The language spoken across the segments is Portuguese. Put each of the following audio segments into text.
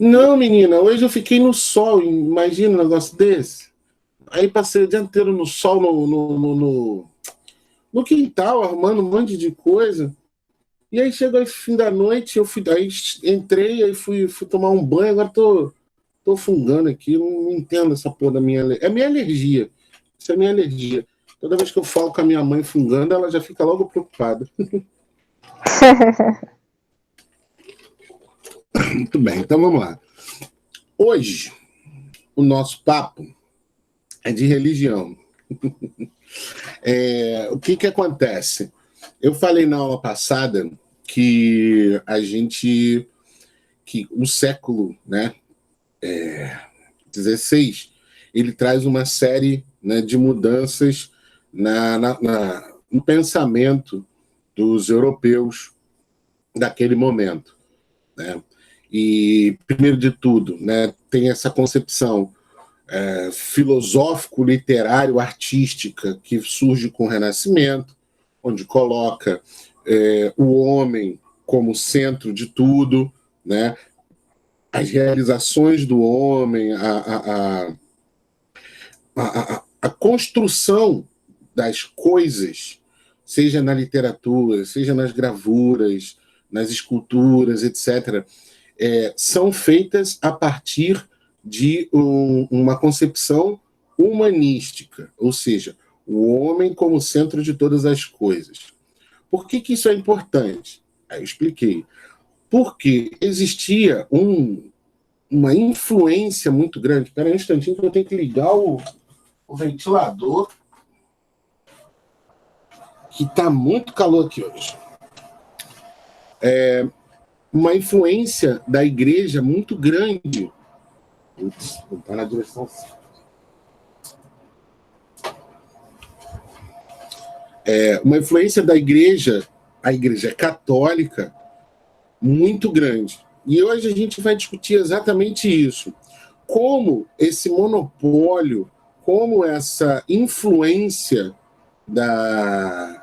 Não, menina, hoje eu fiquei no sol, imagina um negócio desse. Aí passei o dia inteiro no sol, no quintal, arrumando um monte de coisa. E aí chegou o fim da noite, aí entrei, aí fui tomar um banho, agora tô fungando aqui, não entendo essa porra da minha alergia. É minha alergia. Isso é minha alergia. Toda vez que eu falo com a minha mãe fungando, ela já fica logo preocupada. Muito bem, então vamos lá. Hoje, o nosso papo é de religião. O que acontece? Eu falei na aula passada que que o século, né, 16, ele traz uma série, né, de mudanças no pensamento dos europeus daquele momento, né? E, primeiro de tudo, né, tem essa concepção filosófico, literário, artística que surge com o Renascimento, onde coloca o homem como centro de tudo, né? As realizações do homem, a construção das coisas, seja na literatura, seja nas gravuras, nas esculturas, etc., são feitas a partir de uma concepção humanística, ou seja, o homem como centro de todas as coisas. Por que isso é importante? Aí eu expliquei. Porque existia uma influência muito grande. Espera aí um instantinho que eu tenho que ligar o ventilador, que está muito calor aqui hoje. Uma influência da igreja muito grande. Putz, não está na direção certa. Uma influência da igreja, a igreja católica, muito grande. E hoje a gente vai discutir exatamente isso. Como esse monopólio, como essa influência da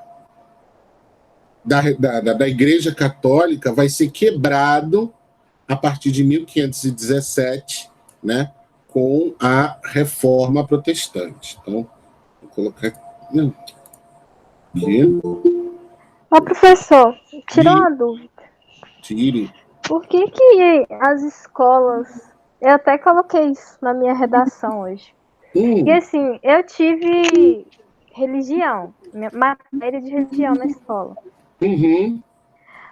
Igreja Católica vai ser quebrado a partir de 1517, né, com a Reforma Protestante. Então, vou colocar aqui. Ô, professor, tirou uma dúvida. Tire. Por que as escolas... Eu até coloquei isso na minha redação hoje. E assim, eu tive religião, matéria de religião na escola. Uhum.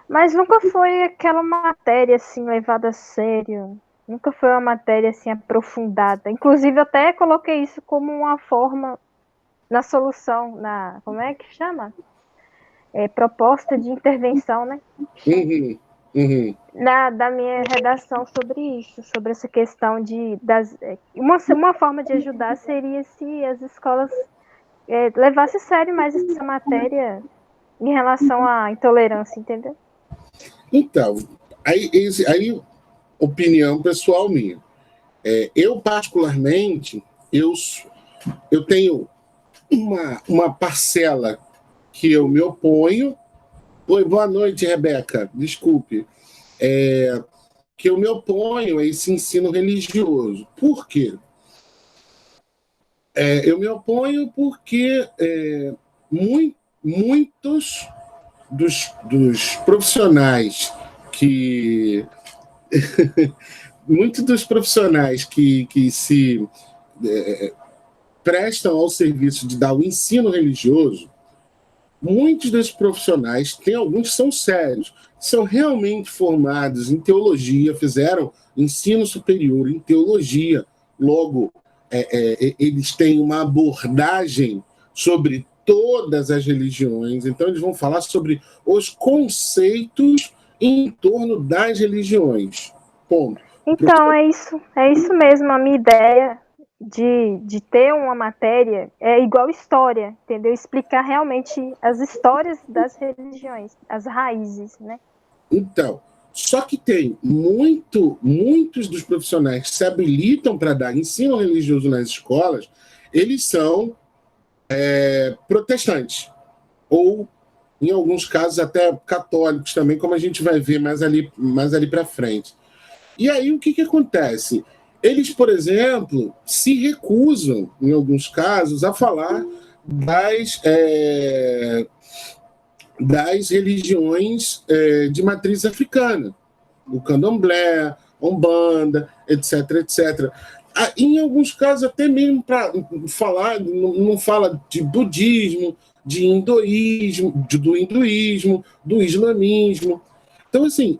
Mas nunca foi aquela matéria assim levada a sério. Nunca foi uma matéria assim aprofundada. Inclusive, eu até coloquei isso como uma forma na solução, como é que chama? Proposta de intervenção, né? Uhum. Uhum. Da minha redação sobre isso, sobre essa questão uma forma de ajudar seria se as escolas levassem a sério mais essa matéria em relação à intolerância, entendeu? Então, aí opinião pessoal minha. Eu, particularmente, eu tenho uma parcela que eu me oponho. Oi, boa noite, Rebeca. Desculpe. Que eu me oponho a esse ensino religioso. Por quê? Eu me oponho porque muitos dos profissionais que muitos dos profissionais que se prestam ao serviço de dar o ensino religioso, muitos desses profissionais, tem alguns que são sérios, são realmente formados em teologia, fizeram ensino superior em teologia, logo eles têm uma abordagem sobre todas as religiões, então eles vão falar sobre os conceitos em torno das religiões. Ponto. Então, é isso mesmo, a minha ideia de ter uma matéria é igual história, entendeu? Explicar realmente as histórias das religiões, as raízes, né? Então, só que tem muitos dos profissionais que se habilitam para dar ensino religioso nas escolas, eles são protestantes, ou, em alguns casos, até católicos também, como a gente vai ver mais ali para frente. E aí o que acontece? Eles, por exemplo, se recusam, em alguns casos, a falar das religiões de matriz africana, o candomblé, umbanda, etc, etc. Em alguns casos, até mesmo para falar, não fala de budismo, de hinduísmo, do islamismo. Então, assim,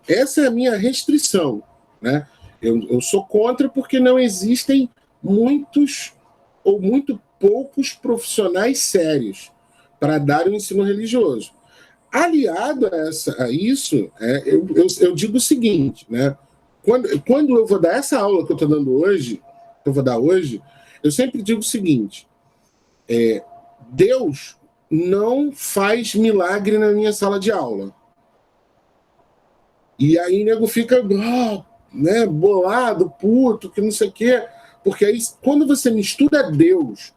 essa é a minha restrição, né? Eu sou contra porque não existem muitos ou muito poucos profissionais sérios para dar o ensino religioso. Aliado a isso, eu digo o seguinte, né? Quando eu vou dar essa aula que eu estou dando hoje, que eu vou dar hoje, eu sempre digo o seguinte: Deus não faz milagre na minha sala de aula. E aí o nego fica né, bolado, puto, que não sei o quê. Porque aí, quando você mistura Deus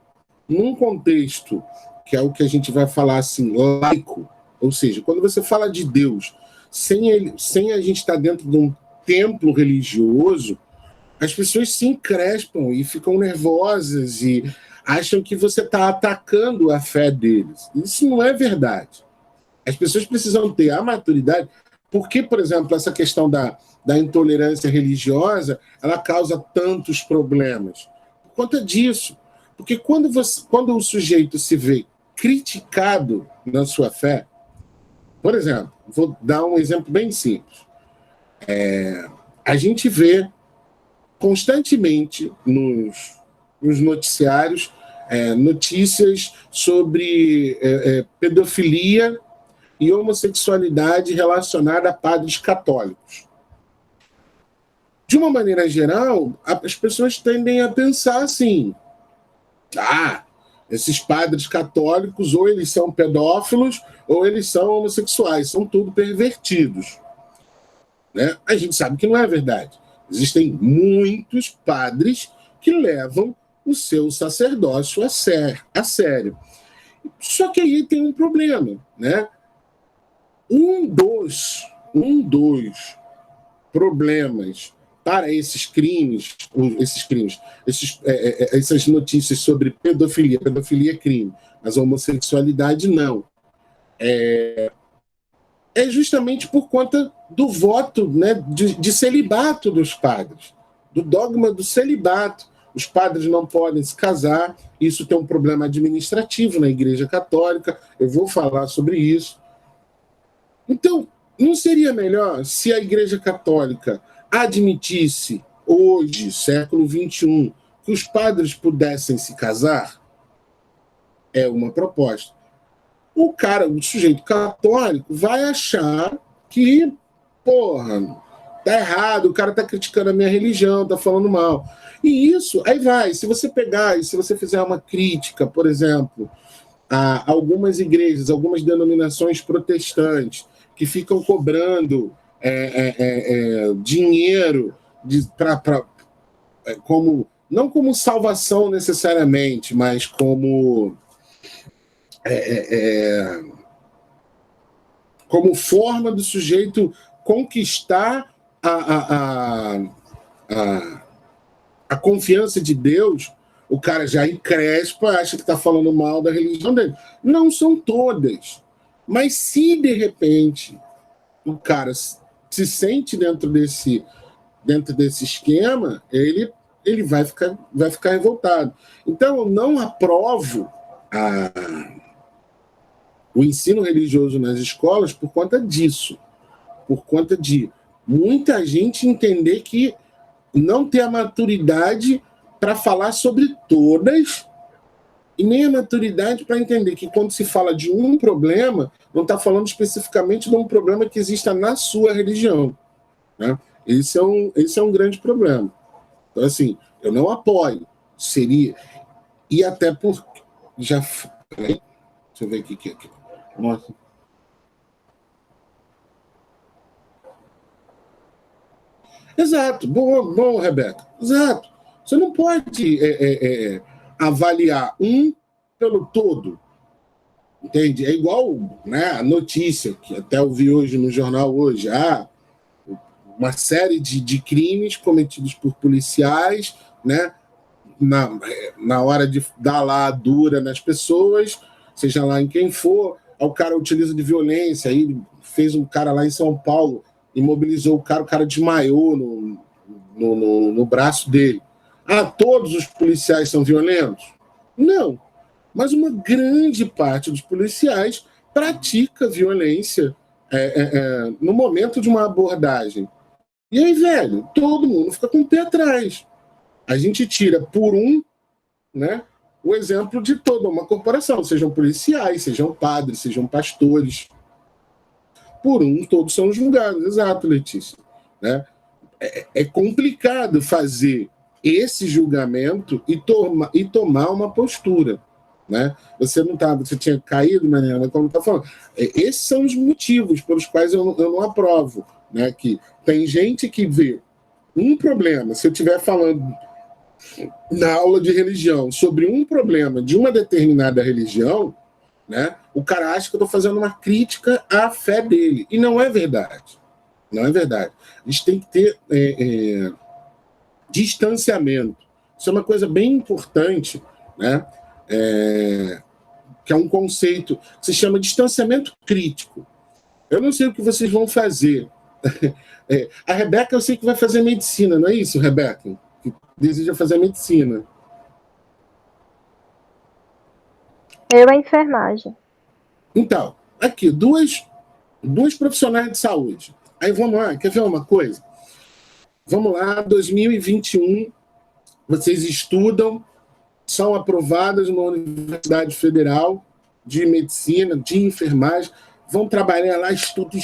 num contexto que é o que a gente vai falar assim, laico, ou seja, quando você fala de Deus sem a gente estar dentro de um templo religioso, as pessoas se encrespam e ficam nervosas e acham que você está atacando a fé deles. Isso não é verdade. As pessoas precisam ter a maturidade, porque, por exemplo, essa questão da intolerância religiosa, ela causa tantos problemas. Por conta disso. Porque quando o sujeito se vê criticado na sua fé, por exemplo, vou dar um exemplo bem simples. A gente vê constantemente nos noticiários notícias sobre pedofilia e homossexualidade relacionada a padres católicos. De uma maneira geral, as pessoas tendem a pensar assim: esses padres católicos ou eles são pedófilos ou eles são homossexuais, são tudo pervertidos. Né? A gente sabe que não é verdade. Existem muitos padres que levam o seu sacerdócio a sério. Só que aí tem um problema, né? Um dos problemas para esses crimes, essas notícias sobre pedofilia é crime, mas a homossexualidade não. É justamente por conta do voto, né, de celibato dos padres, do dogma do celibato. Os padres não podem se casar, isso tem um problema administrativo na Igreja Católica, eu vou falar sobre isso. Então, não seria melhor se a Igreja Católica admitisse, hoje, século XXI, que os padres pudessem se casar? É uma proposta. O sujeito católico vai achar que, tá errado, o cara tá criticando a minha religião, tá falando mal. E isso, aí vai, se você pegar e se você fizer uma crítica, por exemplo, a algumas igrejas, algumas denominações protestantes, que ficam cobrando dinheiro não como salvação necessariamente, mas como forma do sujeito conquistar a confiança de Deus. O cara já encrespa, acha que está falando mal da religião dele. Não são todas. Mas se, de repente, o cara se sente dentro desse esquema, ele vai ficar revoltado. Então, eu não aprovo o ensino religioso nas escolas por conta disso. Por conta de muita gente entender que não ter a maturidade para falar sobre todas e nem a maturidade para entender que quando se fala de um problema, não está falando especificamente de um problema que exista na sua religião. Né? Esse é um grande problema. Então, assim, eu não apoio. Seria... E até por... Deixa eu ver aqui. Nossa. Exato. Bom, Rebeca. Exato. Você não pode avaliar um pelo todo. Entende? É igual, né, a notícia que até eu vi hoje no jornal hoje. uma série de crimes cometidos por policiais, né? Na hora de dar lá a dura nas pessoas, seja lá em quem for, o cara utiliza de violência. Aí fez um cara lá em São Paulo, imobilizou o cara desmaiou no braço dele. Todos os policiais são violentos? Não, mas uma grande parte dos policiais pratica violência no momento de uma abordagem. E aí, velho, todo mundo fica com o pé atrás. A gente tira por né, o exemplo de toda uma corporação, sejam policiais, sejam padres, sejam pastores. Por todos são julgados. Exato, Letícia. Né? É complicado fazer esse julgamento e tomar uma postura. Né? Você tinha caído, Mariana, como está falando. Esses são os motivos pelos quais eu não aprovo. Né? Que tem gente que vê um problema, se eu estiver falando na aula de religião sobre um problema de uma determinada religião, né, o cara acha que eu estou fazendo uma crítica à fé dele. E não é verdade. Não é verdade. A gente tem que ter distanciamento. Isso é uma coisa bem importante, né? Que é um conceito que se chama distanciamento crítico. Eu não sei o que vocês vão fazer. A Rebeca, eu sei que vai fazer medicina, não é isso, Rebeca? Que deseja fazer medicina. Eu, a enfermagem. Então, aqui, duas profissionais de saúde. Aí vamos lá, quer ver uma coisa? Vamos lá, 2021, vocês estudam, são aprovadas numa Universidade Federal de Medicina, de Enfermagem, vão trabalhar lá, estuda,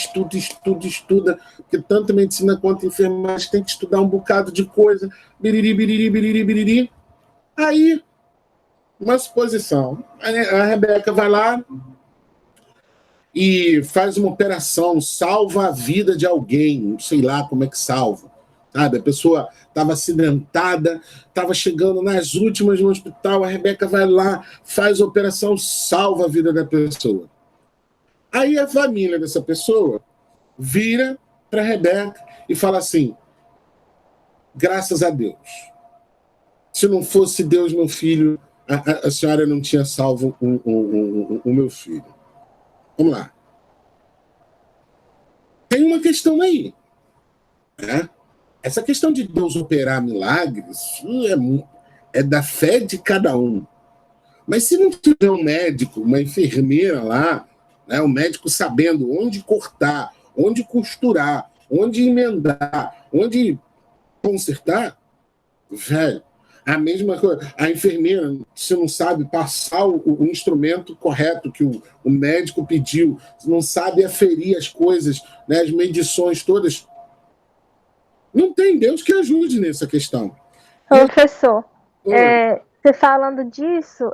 porque tanto medicina quanto enfermagem tem que estudar um bocado de coisa, biriri. Aí, uma suposição, a Rebeca vai lá e faz uma operação, salva a vida de alguém, não sei lá como é que salva, sabe? A pessoa estava acidentada, estava chegando nas últimas no hospital, a Rebeca vai lá, faz a operação, salva a vida da pessoa. Aí a família dessa pessoa vira para a Rebeca e fala assim: graças a Deus. Se não fosse Deus, meu filho, a senhora não tinha salvo o meu filho. Vamos lá. Tem uma questão aí. Né? Essa questão de Deus operar milagres é da fé de cada um. Mas se não tiver um médico, uma enfermeira lá, né, o médico sabendo onde cortar, onde costurar, onde emendar, onde consertar, velho, a mesma coisa. A enfermeira, se não sabe passar o instrumento correto que o médico pediu, se não sabe aferir as coisas, né, as medições todas, não tem Deus que ajude nessa questão. Professor, você falando disso,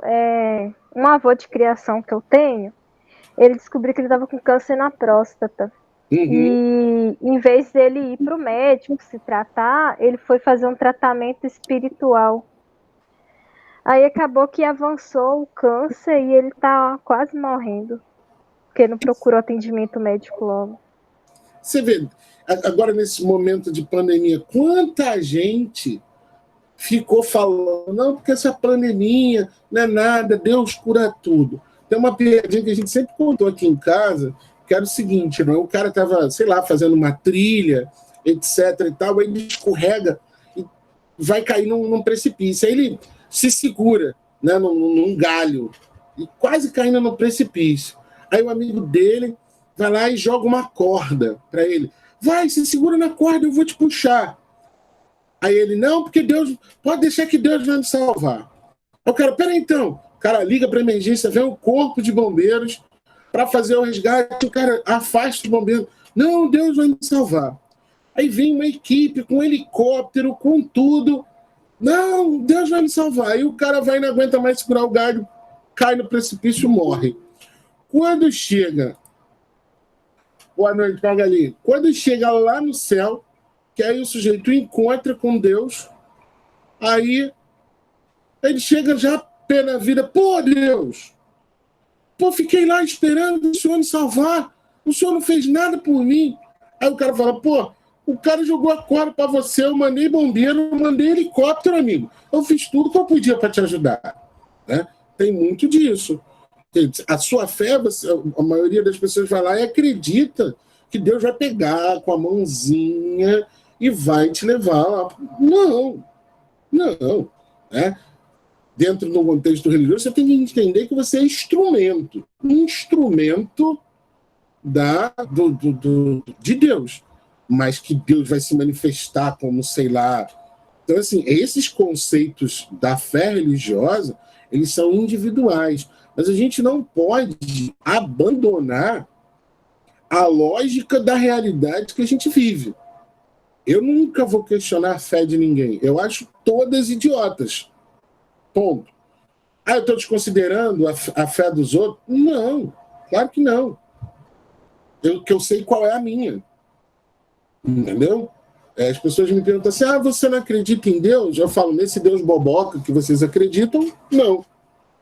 um avô de criação que eu tenho, ele descobriu que ele estava com câncer na próstata. E em vez dele ir para o médico se tratar, ele foi fazer um tratamento espiritual. Aí acabou que avançou o câncer e ele está quase morrendo, porque não procurou atendimento médico logo. Você vê, agora nesse momento de pandemia, quanta gente ficou falando, não, porque essa pandemia não é nada, Deus cura tudo. Tem uma piadinha que a gente sempre contou aqui em casa, que era o seguinte, né? O cara estava, sei lá, fazendo uma trilha, etc e tal, aí ele escorrega e vai cair num precipício. Aí ele se segura, né, num galho e quase caindo no precipício. Aí o amigo dele vai lá e joga uma corda para ele. Vai, se segura na corda, eu vou te puxar. Aí ele, não, porque Deus, pode deixar que Deus vai me salvar. Aí o cara, peraí então. O cara liga para a emergência, vem o corpo de bombeiros para fazer o resgate, o cara afasta os bombeiros. Não, Deus vai me salvar. Aí vem uma equipe com um helicóptero, com tudo. Não, Deus vai me salvar. Aí o cara vai e não aguenta mais segurar o galho, cai no precipício e morre. Quando chega... Boa noite, Magali. Quando chega lá no céu, que aí o sujeito encontra com Deus, aí ele chega já pé na vida. Pô, Deus! Pô, fiquei lá esperando o senhor me salvar. O senhor não fez nada por mim. Aí o cara fala, pô, O cara jogou a corda para você, eu mandei bombeiro, eu mandei helicóptero, amigo. Eu fiz tudo que eu podia para te ajudar. Né? Tem muito disso. A sua fé, a maioria das pessoas vai lá e acredita que Deus vai pegar com a mãozinha e vai te levar lá. Não. Né? Dentro do contexto religioso, você tem que entender que você é instrumento de Deus, mas que Deus vai se manifestar como, sei lá. Então, assim, esses conceitos da fé religiosa, eles são individuais, mas a gente não pode abandonar a lógica da realidade que a gente vive. Eu nunca vou questionar a fé de ninguém. Eu acho todas idiotas. Ponto. Eu estou desconsiderando a fé dos outros? Não, claro que não. Eu sei qual é a minha. Entendeu? As pessoas me perguntam assim, você não acredita em Deus? Eu falo, nesse Deus boboca que vocês acreditam? Não.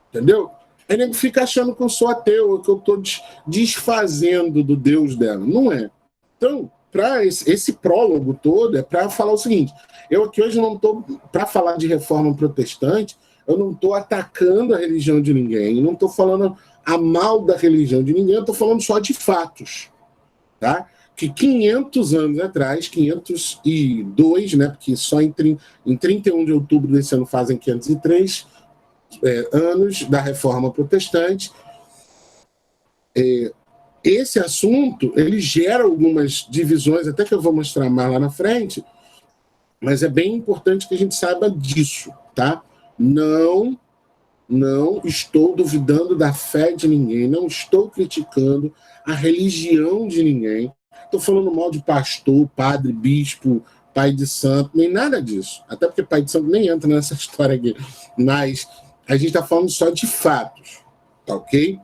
Entendeu? Aí nego fica achando que eu sou ateu, que eu estou desfazendo do Deus dela. Não é. Então, para esse prólogo todo, é para falar o seguinte, eu aqui hoje não estou, para falar de reforma protestante, eu não estou atacando a religião de ninguém, não estou falando a mal da religião de ninguém, eu estou falando só de fatos. Tá? Que 500 anos atrás, 502, né, porque só em 31 de outubro desse ano fazem 503 anos da Reforma Protestante, esse assunto ele gera algumas divisões, até que eu vou mostrar mais lá na frente, mas é bem importante que a gente saiba disso, tá? Não estou duvidando da fé de ninguém, não estou criticando a religião de ninguém, estou falando mal de pastor, padre, bispo, pai de santo, nem nada disso. Até porque pai de santo nem entra nessa história aqui. Mas a gente está falando só de fatos, tá ok?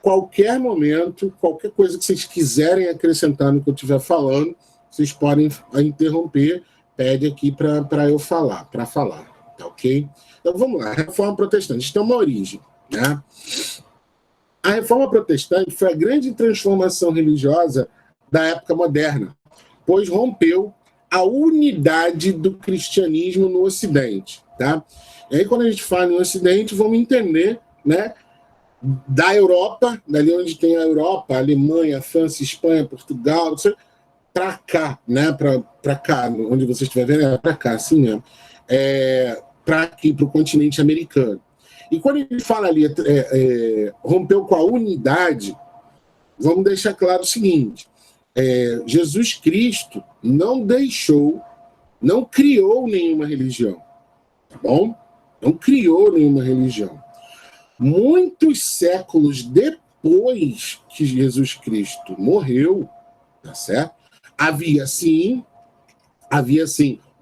Qualquer momento, qualquer coisa que vocês quiserem acrescentar no que eu estiver falando, vocês podem interromper, pede aqui para eu falar, tá ok? Então vamos lá, Reforma Protestante, isso tem uma origem, né? A Reforma Protestante foi a grande transformação religiosa da época moderna, pois rompeu a unidade do cristianismo no Ocidente, tá? E aí, quando a gente fala no Ocidente, vamos entender, né, da Europa, dali onde tem a Europa, a Alemanha, a França, a Espanha, Portugal, para cá, né, para cá, onde você estiver vendo, é para cá, assim mesmo, para aqui, para o continente americano. E quando ele fala ali, rompeu com a unidade, vamos deixar claro o seguinte, Jesus Cristo não criou nenhuma religião, tá bom? Não criou nenhuma religião. Muitos séculos depois que Jesus Cristo morreu, tá certo? Havia sim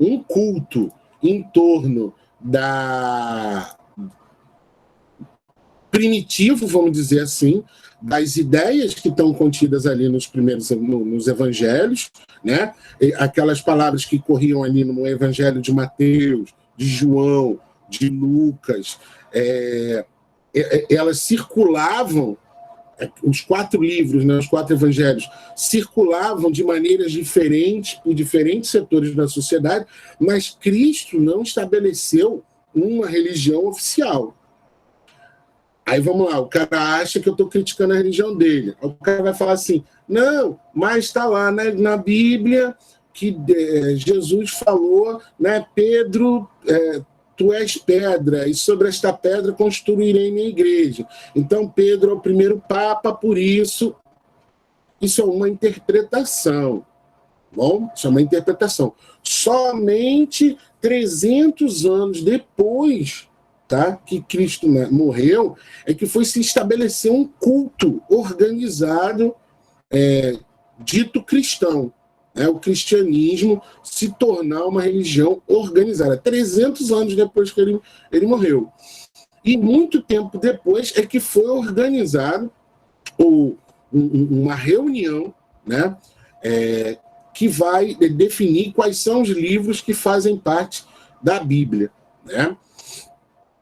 um culto em torno primitivo, vamos dizer assim, das ideias que estão contidas ali nos evangelhos, né? Aquelas palavras que corriam ali no evangelho de Mateus, de João, de Lucas, elas circulavam, os 4 livros, né, os 4 evangelhos, circulavam de maneiras diferentes por diferentes setores da sociedade, mas Cristo não estabeleceu uma religião oficial. Aí vamos lá, o cara acha que eu estou criticando a religião dele. O cara vai falar assim, não, mas está lá, né, na Bíblia que Jesus falou, né, Pedro, tu és pedra, e sobre esta pedra construirei minha igreja. Então Pedro é o primeiro papa, por isso é uma interpretação. Bom, isso é uma interpretação. Somente 300 anos depois, tá, que Cristo morreu, é que foi se estabelecer um culto organizado, dito cristão, né, o cristianismo se tornar uma religião organizada, 300 anos depois que ele morreu. E muito tempo depois é que foi organizado uma reunião, né, que vai definir quais são os livros que fazem parte da Bíblia, né?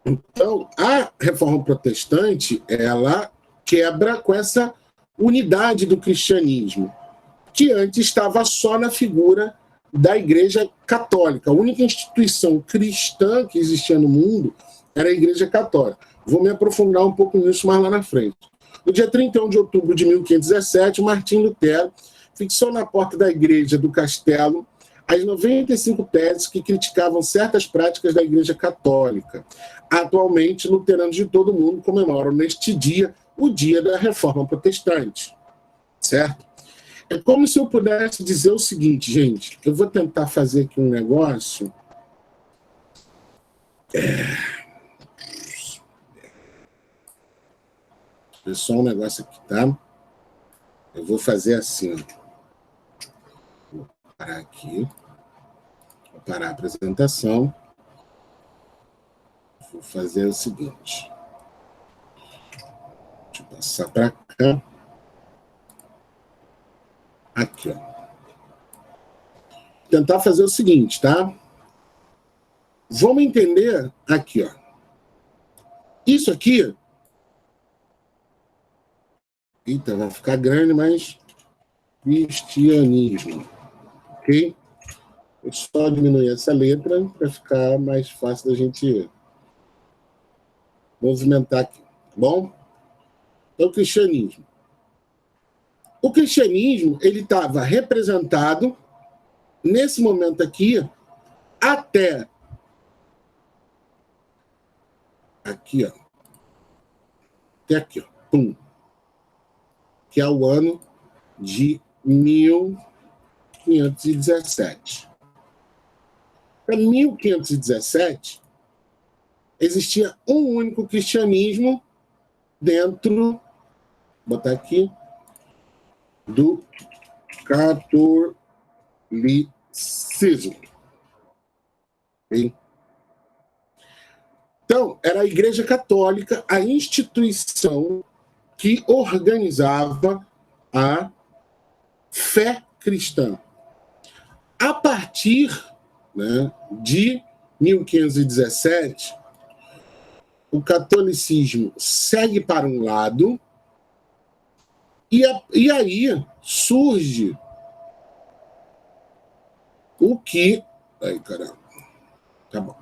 Então, a Reforma Protestante, ela quebra com essa unidade do cristianismo, que antes estava só na figura da Igreja Católica. A única instituição cristã que existia no mundo era a Igreja Católica. Vou me aprofundar um pouco nisso mais lá na frente. No dia 31 de outubro de 1517, Martim Lutero fixou na porta da Igreja do Castelo as 95 teses que criticavam certas práticas da Igreja Católica. Atualmente, luteranos de todo o mundo comemoram neste dia o dia da Reforma Protestante. Certo? É como se eu pudesse dizer o seguinte, gente. Eu vou tentar fazer aqui um negócio. Só um negócio aqui, tá? Eu vou fazer assim, ó. Vou parar aqui. Vou parar a apresentação. Vou fazer o seguinte. Deixa eu passar para cá. Aqui, ó. Tentar fazer o seguinte, tá? Vamos entender aqui, ó. Isso aqui... Eita, vai ficar grande, mas... Cristianismo. Ok? Eu só diminuir essa letra para ficar mais fácil da gente movimentar aqui. Tá bom? Então, cristianismo. O cristianismo, ele estava representado, nesse momento aqui, até aqui, ó. Até aqui, ó. Pum. Que é o ano de 1517. Para 1517, existia um único cristianismo dentro, vou botar aqui, do catolicismo. Okay? Então, era a Igreja Católica, a instituição que organizava a fé cristã. A partir, né, de 1517, o catolicismo segue para um lado e aí surge o que... Aí, caramba. Tá bom.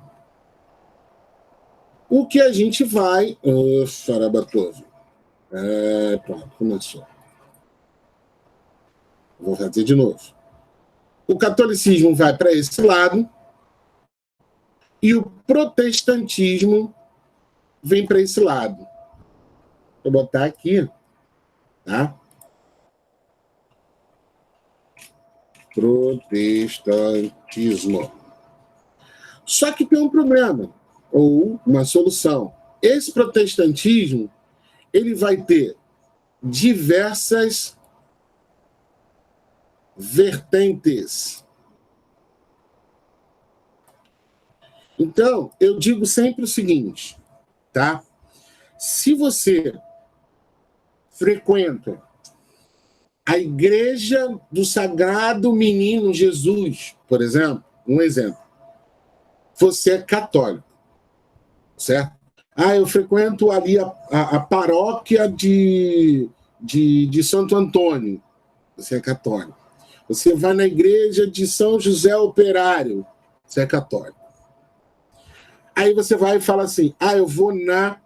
O que a gente vai... Pronto, começou. Vou fazer de novo. O catolicismo vai para esse lado e o protestantismo vem para esse lado. Vou botar aqui, tá? Protestantismo. Só que tem um problema, ou uma solução. Esse protestantismo, ele vai ter diversas vertentes. Então, eu digo sempre o seguinte, tá? Se você frequenta a Igreja do Sagrado Menino Jesus, por exemplo, um exemplo, você é católico, certo? Eu frequento ali a paróquia de Santo Antônio, você é católico. Você vai na igreja de São José Operário, você é católico. Aí você vai e fala assim, eu vou na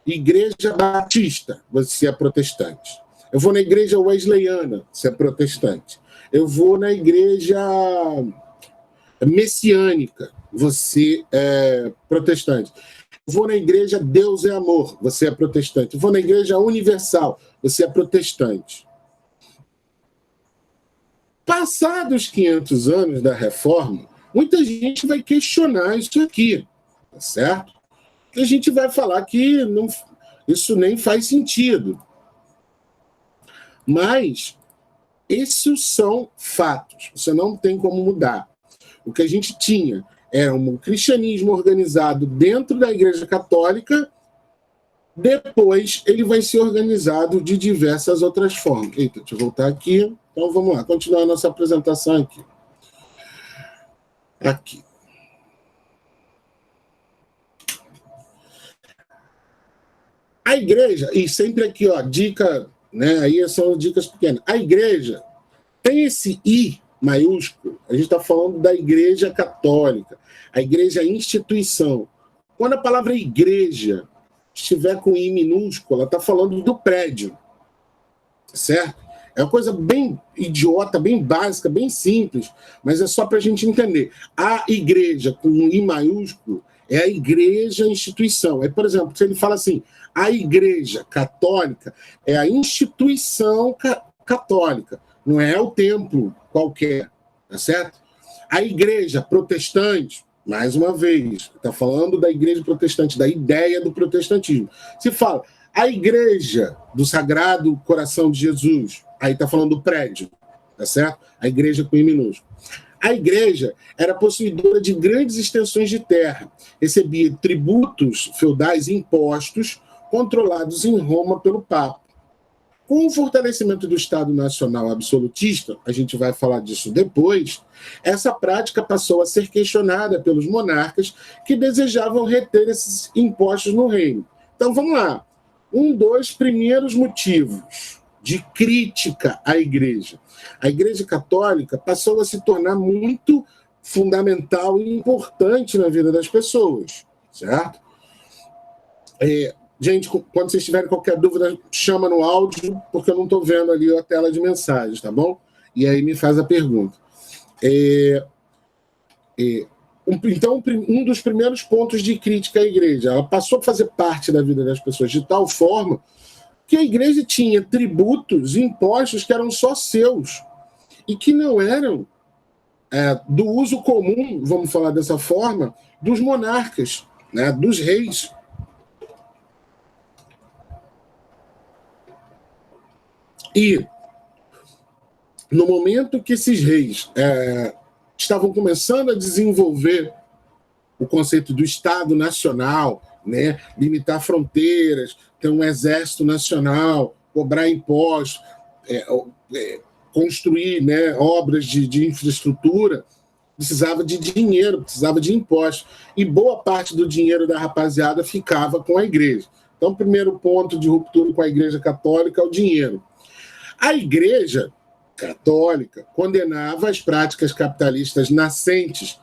Igreja Batista, você é protestante. Eu vou na Igreja Wesleyana, você é protestante. Eu vou na Igreja Messiânica, você é protestante. Eu vou na Igreja Deus é Amor, você é protestante. Eu vou na Igreja Universal, você é protestante. Passados 500 anos da Reforma, muita gente vai questionar isso aqui, tá certo? E a gente vai falar que não, isso nem faz sentido. Mas esses são fatos, você não tem como mudar. O que a gente tinha era um cristianismo organizado dentro da Igreja Católica, depois ele vai ser organizado de diversas outras formas. Eita, deixa eu voltar aqui. Então vamos lá, continuar a nossa apresentação aqui. Aqui. A igreja, e sempre aqui, ó, dica, né? Aí são dicas pequenas. A igreja tem esse I maiúsculo, a gente está falando da Igreja Católica, a Igreja instituição. Quando a palavra igreja estiver com I minúscula, está falando do prédio, certo? É uma coisa bem idiota, bem básica, bem simples, mas é só para a gente entender. A igreja com um I maiúsculo é a igreja instituição. Aí, por exemplo, se ele fala assim, a Igreja Católica é a instituição católica, não é o templo qualquer, tá certo? A Igreja Protestante, mais uma vez, está falando da Igreja Protestante, da ideia do protestantismo. Se fala a Igreja do Sagrado Coração de Jesus, aí está falando do prédio, tá certo? A igreja com I minúsculo. A igreja era possuidora de grandes extensões de terra, recebia tributos feudais e impostos controlados em Roma pelo Papa. Com o fortalecimento do Estado Nacional absolutista, a gente vai falar disso depois, essa prática passou a ser questionada pelos monarcas que desejavam reter esses impostos no reino. Então, vamos lá. Dos primeiros motivos de crítica à igreja. A Igreja Católica passou a se tornar muito fundamental e importante na vida das pessoas, certo? Gente, quando vocês tiverem qualquer dúvida, chama no áudio, porque eu não estou vendo ali a tela de mensagens, tá bom? E aí me faz a pergunta. Então, um dos primeiros pontos de crítica à igreja, ela passou a fazer parte da vida das pessoas de tal forma que a igreja tinha tributos, impostos que eram só seus e que não eram do uso comum, vamos falar dessa forma, dos monarcas, né, dos reis. E no momento que esses reis estavam começando a desenvolver o conceito do Estado Nacional, né, limitar fronteiras, ter um exército nacional, cobrar impostos, construir, né, obras de infraestrutura, precisava de dinheiro, precisava de impostos. E boa parte do dinheiro da rapaziada ficava com a igreja. Então, o primeiro ponto de ruptura com a Igreja Católica é o dinheiro. A Igreja Católica condenava as práticas capitalistas nascentes,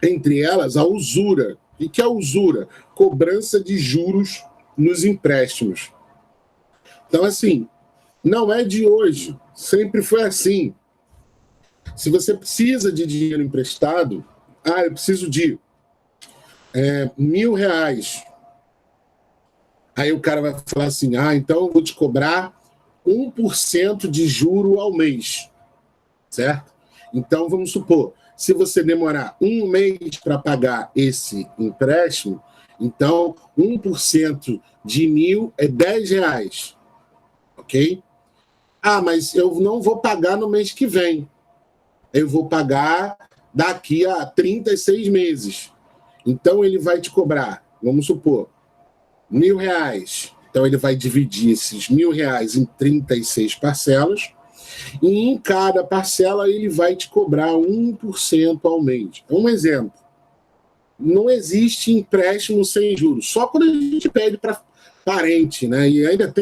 entre elas a usura. E que é a usura? Cobrança de juros nos empréstimos. Então, assim, não é de hoje, sempre foi assim. Se você precisa de dinheiro emprestado, eu preciso de R$1.000. Aí o cara vai falar assim, então eu vou te cobrar 1% de juro ao mês, certo? Então, vamos supor, se você demorar um mês para pagar esse empréstimo, então 1% de 1.000 é R$10, ok? Mas eu não vou pagar no mês que vem. Eu vou pagar daqui a 36 meses. Então, ele vai te cobrar, vamos supor, R$1.000. Então, ele vai dividir esses R$1.000 em 36 parcelas e em cada parcela ele vai te cobrar 1% ao mês. Um exemplo. Não existe empréstimo sem juros. Só quando a gente pede para parente, né? E ainda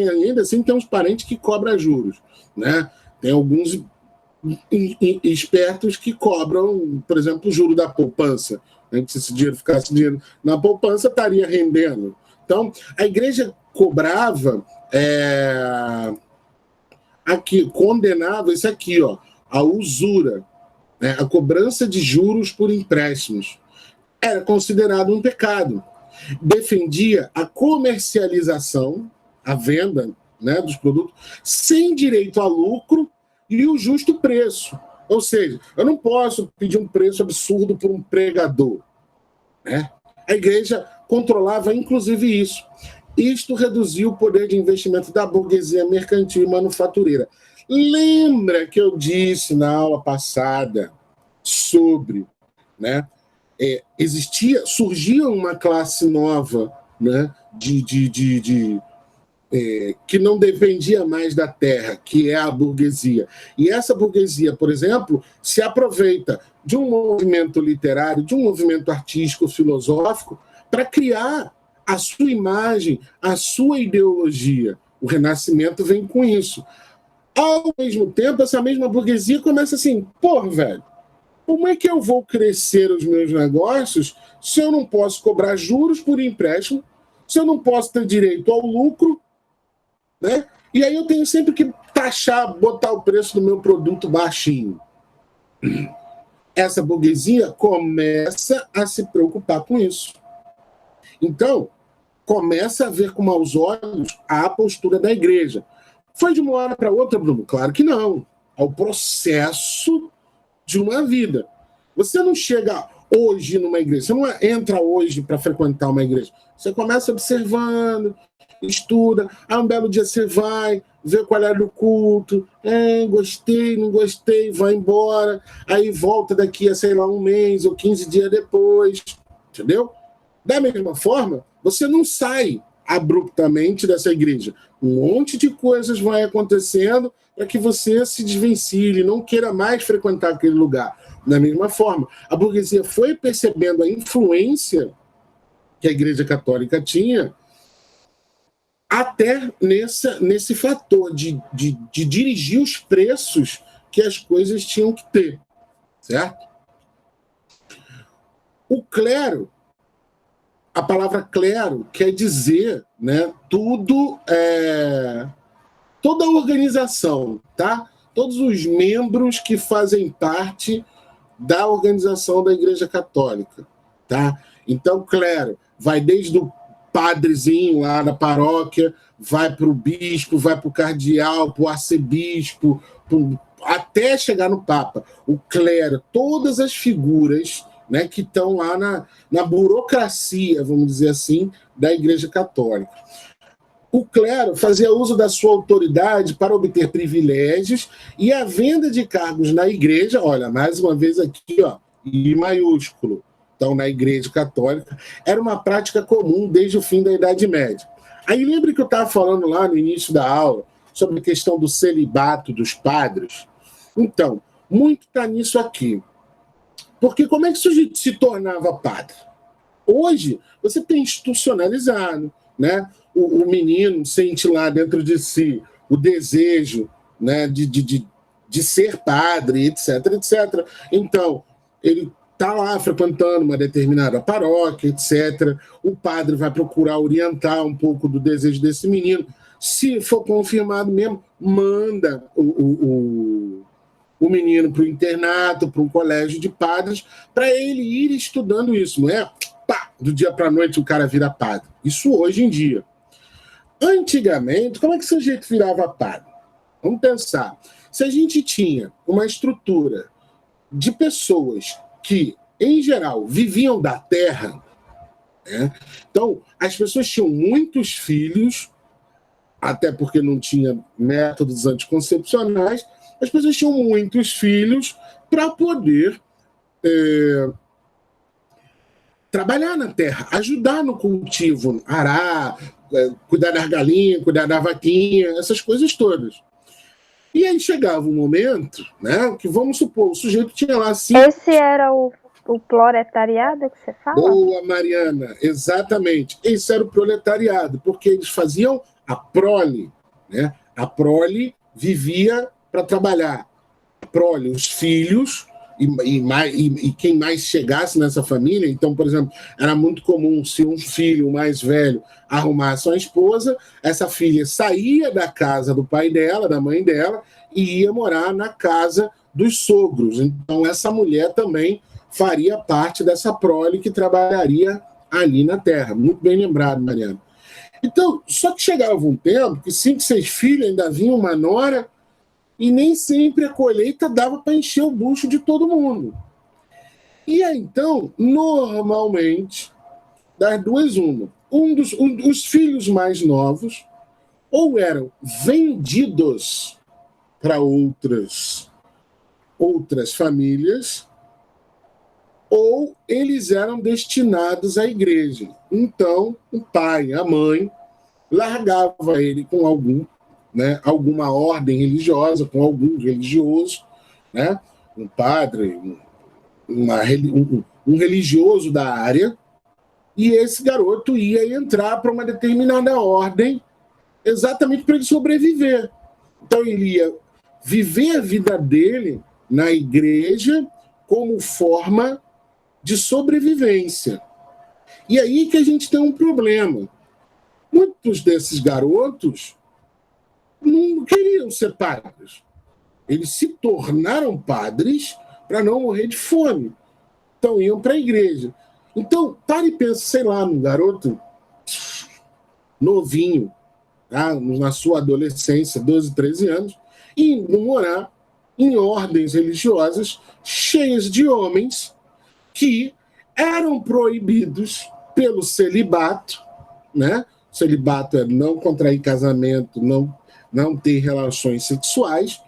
assim tem uns parentes que cobram juros, né? Tem alguns espertos que cobram, por exemplo, o juro da poupança. Se esse dinheiro ficasse na poupança, estaria rendendo. Então, a igreja cobrava, condenava isso aqui, a usura, né, a cobrança de juros por empréstimos. Era considerado um pecado. Defendia a comercialização, a venda, né, dos produtos, sem direito a lucro e o justo preço. Ou seja, eu não posso pedir um preço absurdo por um pregador, né? A igreja controlava, inclusive, isso. Isto reduziu o poder de investimento da burguesia mercantil e manufatureira. Lembra que eu disse na aula passada sobre, né, surgia uma classe nova, né, que não dependia mais da terra, que é a burguesia. E essa burguesia, por exemplo, se aproveita de um movimento literário, de um movimento artístico, filosófico, para criar a sua imagem, a sua ideologia. O Renascimento vem com isso. Ao mesmo tempo, essa mesma burguesia começa assim, porra, velho, como é que eu vou crescer os meus negócios se eu não posso cobrar juros por empréstimo, se eu não posso ter direito ao lucro, né? E aí eu tenho sempre que taxar, botar o preço do meu produto baixinho. Essa burguesia começa a se preocupar com isso. Então, começa a ver com maus olhos a postura da igreja. Foi de uma hora para outra, Bruno? Claro que não. É o processo de uma vida. Você não chega hoje numa igreja, você não entra hoje para frequentar uma igreja. Você começa observando, estuda, um belo dia você vai, vê qual era o culto, gostei, não gostei, vai embora, aí volta daqui a, sei lá, um mês ou 15 dias depois, entendeu? Da mesma forma, você não sai abruptamente dessa igreja. Um monte de coisas vai acontecendo para que você se desvencilhe, não queira mais frequentar aquele lugar. Da mesma forma, a burguesia foi percebendo a influência que a Igreja Católica tinha até nesse fator de dirigir os preços que as coisas tinham que ter, certo? O clero, a palavra clero quer dizer, né, tudo, toda a organização, tá? Todos os membros que fazem parte da organização da Igreja Católica, tá? Então, clero vai desde o padrezinho lá na paróquia, vai para o bispo, vai para o cardeal, para o arcebispo, até chegar no Papa. O clero, todas as figuras, né, que estão lá na burocracia, vamos dizer assim, da Igreja Católica. O clero fazia uso da sua autoridade para obter privilégios e a venda de cargos na igreja, olha, mais uma vez aqui, ó, I maiúsculo, então na Igreja Católica, era uma prática comum desde o fim da Idade Média. Aí lembra que eu estava falando lá no início da aula sobre a questão do celibato dos padres? Então, muito está nisso aqui. Porque como é que o sujeito se tornava padre? Hoje, você tem institucionalizado, né? O menino sente lá dentro de si o desejo, né, de ser padre, etc, etc. Então, ele está lá frequentando uma determinada paróquia, etc. O padre vai procurar orientar um pouco do desejo desse menino. Se for confirmado mesmo, manda o menino para o internato, para um colégio de padres, para ele ir estudando isso, não é? Pá, do dia para a noite o cara vira padre. Isso hoje em dia. Antigamente, como é que esse sujeito virava padre? Vamos pensar. Se a gente tinha uma estrutura de pessoas que, em geral, viviam da terra, né? Então, as pessoas tinham muitos filhos, até porque não tinha métodos anticoncepcionais, as pessoas tinham muitos filhos para poder trabalhar na terra, ajudar no cultivo, arar, cuidar das galinhas, cuidar da vaquinha, essas coisas todas. E aí chegava um momento, né, que vamos supor, o sujeito tinha lá assim... Esse era o proletariado que você fala? Boa, Mariana, exatamente. Esse era o proletariado, porque eles faziam a prole, né? A prole vivia para trabalhar. A prole, os filhos e quem mais chegasse nessa família. Então, por exemplo, era muito comum se um filho mais velho arrumasse uma esposa, essa filha saía da casa do pai dela, da mãe dela, e ia morar na casa dos sogros. Então, essa mulher também faria parte dessa prole que trabalharia ali na terra. Muito bem lembrado, Mariana. Então, só que chegava um tempo que 5, 6 filhos ainda vinha uma nora e nem sempre a colheita dava para encher o bucho de todo mundo. E aí, então, normalmente, das duas uma, os filhos mais novos ou eram vendidos para outras famílias ou eles eram destinados à igreja. Então, o pai, a mãe, largava ele com alguma ordem religiosa, com algum religioso, né? Um padre, um religioso da área, e esse garoto ia entrar para uma determinada ordem exatamente para ele sobreviver. Então, ele ia viver a vida dele na igreja como forma de sobrevivência. E aí que a gente tem um problema. Muitos desses garotos não queriam ser padres. Eles se tornaram padres para não morrer de fome. Então iam para a igreja. Então, pare e pensa, sei lá, num garoto novinho, tá? Na sua adolescência, 12, 13 anos, e morar em ordens religiosas cheias de homens que eram proibidos pelo celibato, né? O celibato é não contrair casamento, não ter relações sexuais,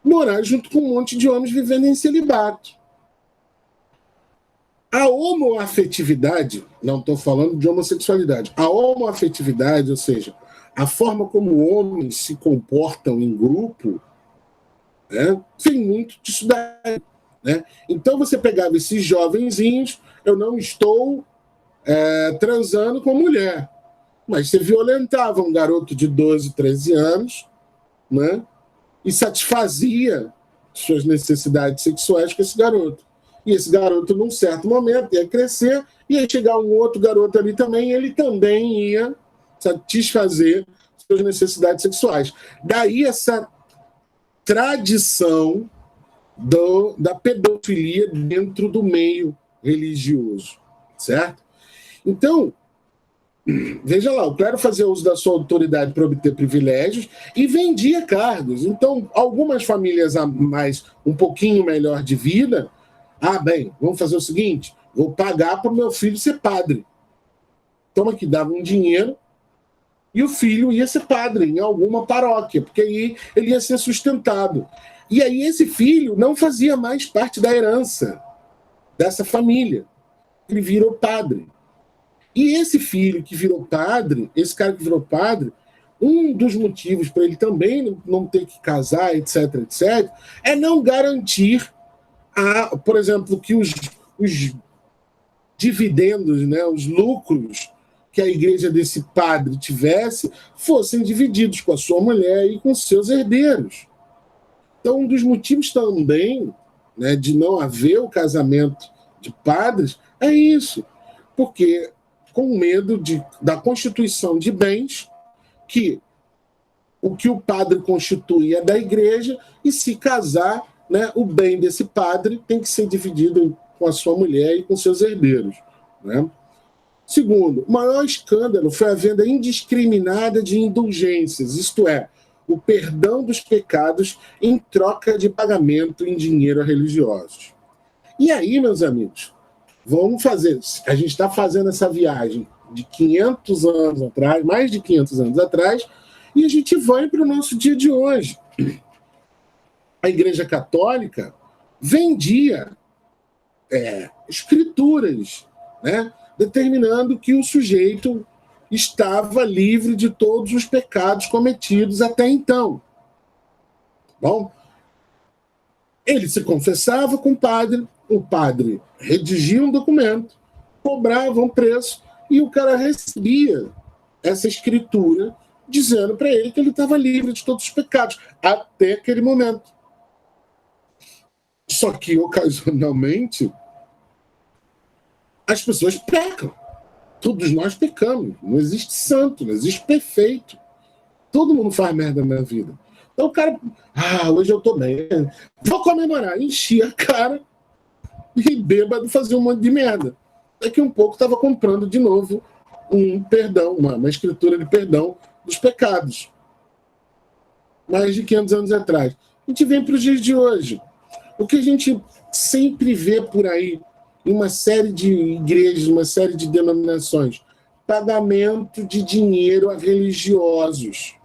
morar junto com um monte de homens vivendo em celibato. A homoafetividade, não estou falando de homossexualidade, a homoafetividade, ou seja, a forma como homens se comportam em grupo, né, tem muito disso daí. Né? Então você pegava esses jovenzinhos, eu não estou transando com mulher, mas você violentava um garoto de 12, 13 anos, né, e satisfazia suas necessidades sexuais com esse garoto. E esse garoto, num certo momento, ia crescer, ia chegar um outro garoto ali também, e ele também ia satisfazer suas necessidades sexuais. Daí essa tradição da pedofilia dentro do meio religioso, certo? Então, veja lá, o clero fazia uso da sua autoridade para obter privilégios e vendia cargos. Então, algumas famílias um pouquinho melhor de vida, bem, vamos fazer o seguinte, vou pagar para o meu filho ser padre. Toma que dava um dinheiro e o filho ia ser padre em alguma paróquia, porque aí ele ia ser sustentado. E aí esse filho não fazia mais parte da herança dessa família. Ele virou padre. E esse filho que virou padre, esse cara que virou padre, um dos motivos para ele também não ter que casar, etc., etc., é não garantir, por exemplo, que os dividendos, né, os lucros que a igreja desse padre tivesse fossem divididos com a sua mulher e com seus herdeiros. Então, um dos motivos também, né, de não haver o casamento de padres é isso, porque com medo da constituição de bens, que o padre constitui é da igreja, e se casar, né, o bem desse padre tem que ser dividido com a sua mulher e com seus herdeiros. Né? Segundo, o maior escândalo foi a venda indiscriminada de indulgências, isto é, o perdão dos pecados em troca de pagamento em dinheiro a religiosos. E aí, meus amigos, vamos fazer. A gente está fazendo essa viagem de 500 anos atrás, mais de 500 anos atrás, e a gente vai para o nosso dia de hoje. A Igreja Católica vendia escrituras, né, determinando que o sujeito estava livre de todos os pecados cometidos até então. Bom, ele se confessava com o padre redigia um documento, cobrava um preço e o cara recebia essa escritura dizendo para ele que ele estava livre de todos os pecados, até aquele momento. Só que, ocasionalmente, as pessoas pecam. Todos nós pecamos. Não existe santo, não existe perfeito. Todo mundo faz merda na vida. Então o cara, hoje eu tô bem, vou comemorar, enchia a cara e bêbado fazia um monte de merda. Daqui um pouco estava comprando de novo um perdão, uma escritura de perdão dos pecados. Mais de 500 anos atrás. A gente vem para os dias de hoje. O que a gente sempre vê por aí, em uma série de igrejas, uma série de denominações, pagamento de dinheiro a religiosos.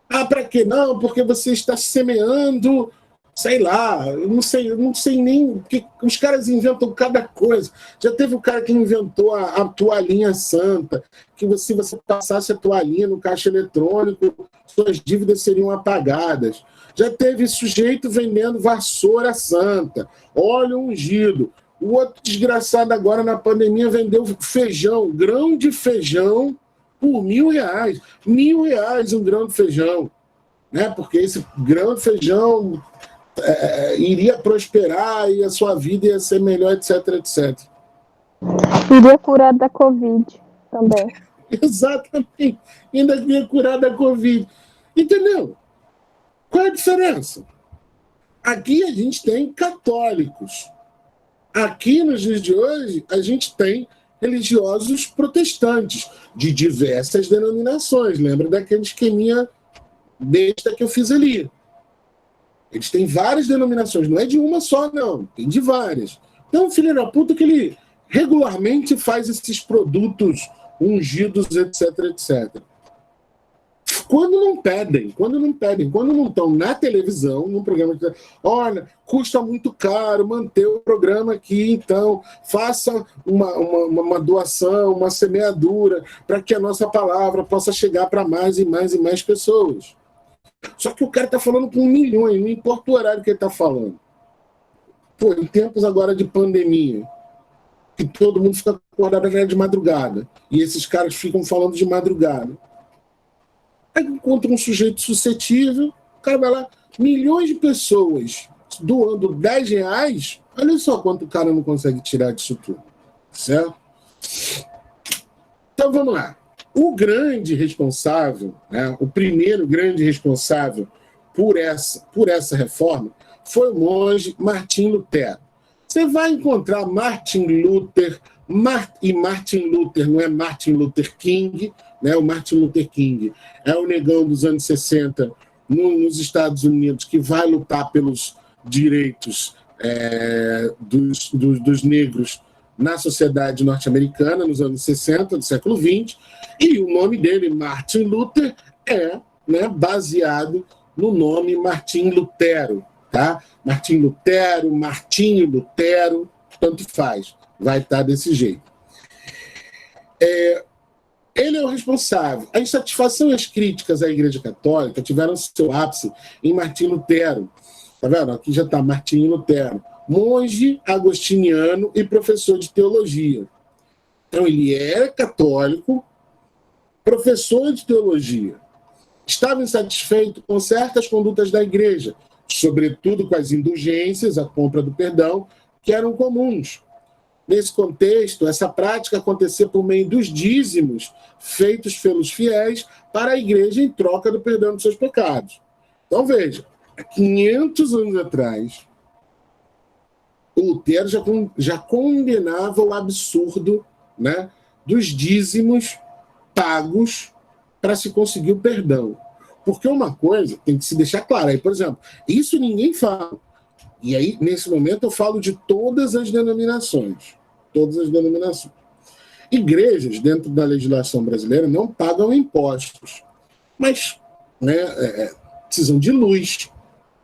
Para quê? Não, porque você está semeando, sei lá, eu não sei nem, porque os caras inventam cada coisa. Já teve o cara que inventou a toalhinha santa, que se você passasse a toalhinha no caixa eletrônico, suas dívidas seriam apagadas. Já teve sujeito vendendo vassoura santa, óleo ungido. O outro desgraçado agora na pandemia vendeu feijão, grão de feijão por R$ 1.000. R$ 1.000 um grão de feijão. Né? Porque esse grão de feijão iria prosperar e a sua vida ia ser melhor, etc, etc. Iria curar da Covid também. Exatamente. Ainda iria curar da Covid. Entendeu? Qual é a diferença? Aqui a gente tem católicos. Aqui, nos dias de hoje, a gente tem religiosos protestantes de diversas denominações. Lembra daquele esqueminha besta que eu fiz ali? Eles têm várias denominações, não é de uma só, não. Tem de várias. Então, filho da puta, que ele regularmente faz esses produtos ungidos, etc, etc. Quando não estão na televisão, num programa que olha, custa muito caro manter o programa aqui, então faça uma doação, uma semeadura, para que a nossa palavra possa chegar para mais e mais e mais pessoas. Só que o cara está falando com milhões, não importa o horário que ele está falando. Pô, em tempos agora de pandemia, que todo mundo fica acordado de madrugada, e esses caras ficam falando de madrugada. Aí encontra um sujeito suscetível, o cara vai lá, milhões de pessoas doando R$ 10, olha só quanto o cara não consegue tirar disso tudo, certo? Então vamos lá. O grande responsável, né, o primeiro grande responsável por essa reforma foi o monge Martim Lutero. Você vai encontrar Martin Luther, e Martin Luther não é Martin Luther King, né? O Martin Luther King é o negão dos anos 60 nos Estados Unidos que vai lutar pelos direitos dos negros na sociedade norte-americana nos anos 60 do século XX, e o nome dele, Martin Luther, é, né, baseado no nome Martim Lutero, tá? Martim Lutero, Martinho Lutero, tanto faz, vai estar desse jeito. Ele é o responsável. A insatisfação e as críticas à Igreja Católica tiveram seu ápice em Martim Lutero. Tá vendo? Aqui já está Martinho Lutero. Monge agostiniano e professor de teologia. Então, ele era católico, professor de teologia. Estava insatisfeito com certas condutas da igreja, sobretudo com as indulgências, a compra do perdão, que eram comuns. Nesse contexto, essa prática acontecia por meio dos dízimos feitos pelos fiéis para a igreja em troca do perdão dos seus pecados. Então, veja, há 500 anos atrás, o Lutero já condenava o absurdo, né, dos dízimos pagos para se conseguir o perdão. Porque uma coisa tem que se deixar clara. Aí, por exemplo, isso ninguém fala. E aí, nesse momento, eu falo de todas as denominações. Todas as denominações. Igrejas, dentro da legislação brasileira, não pagam impostos. Mas, né, precisam de luz,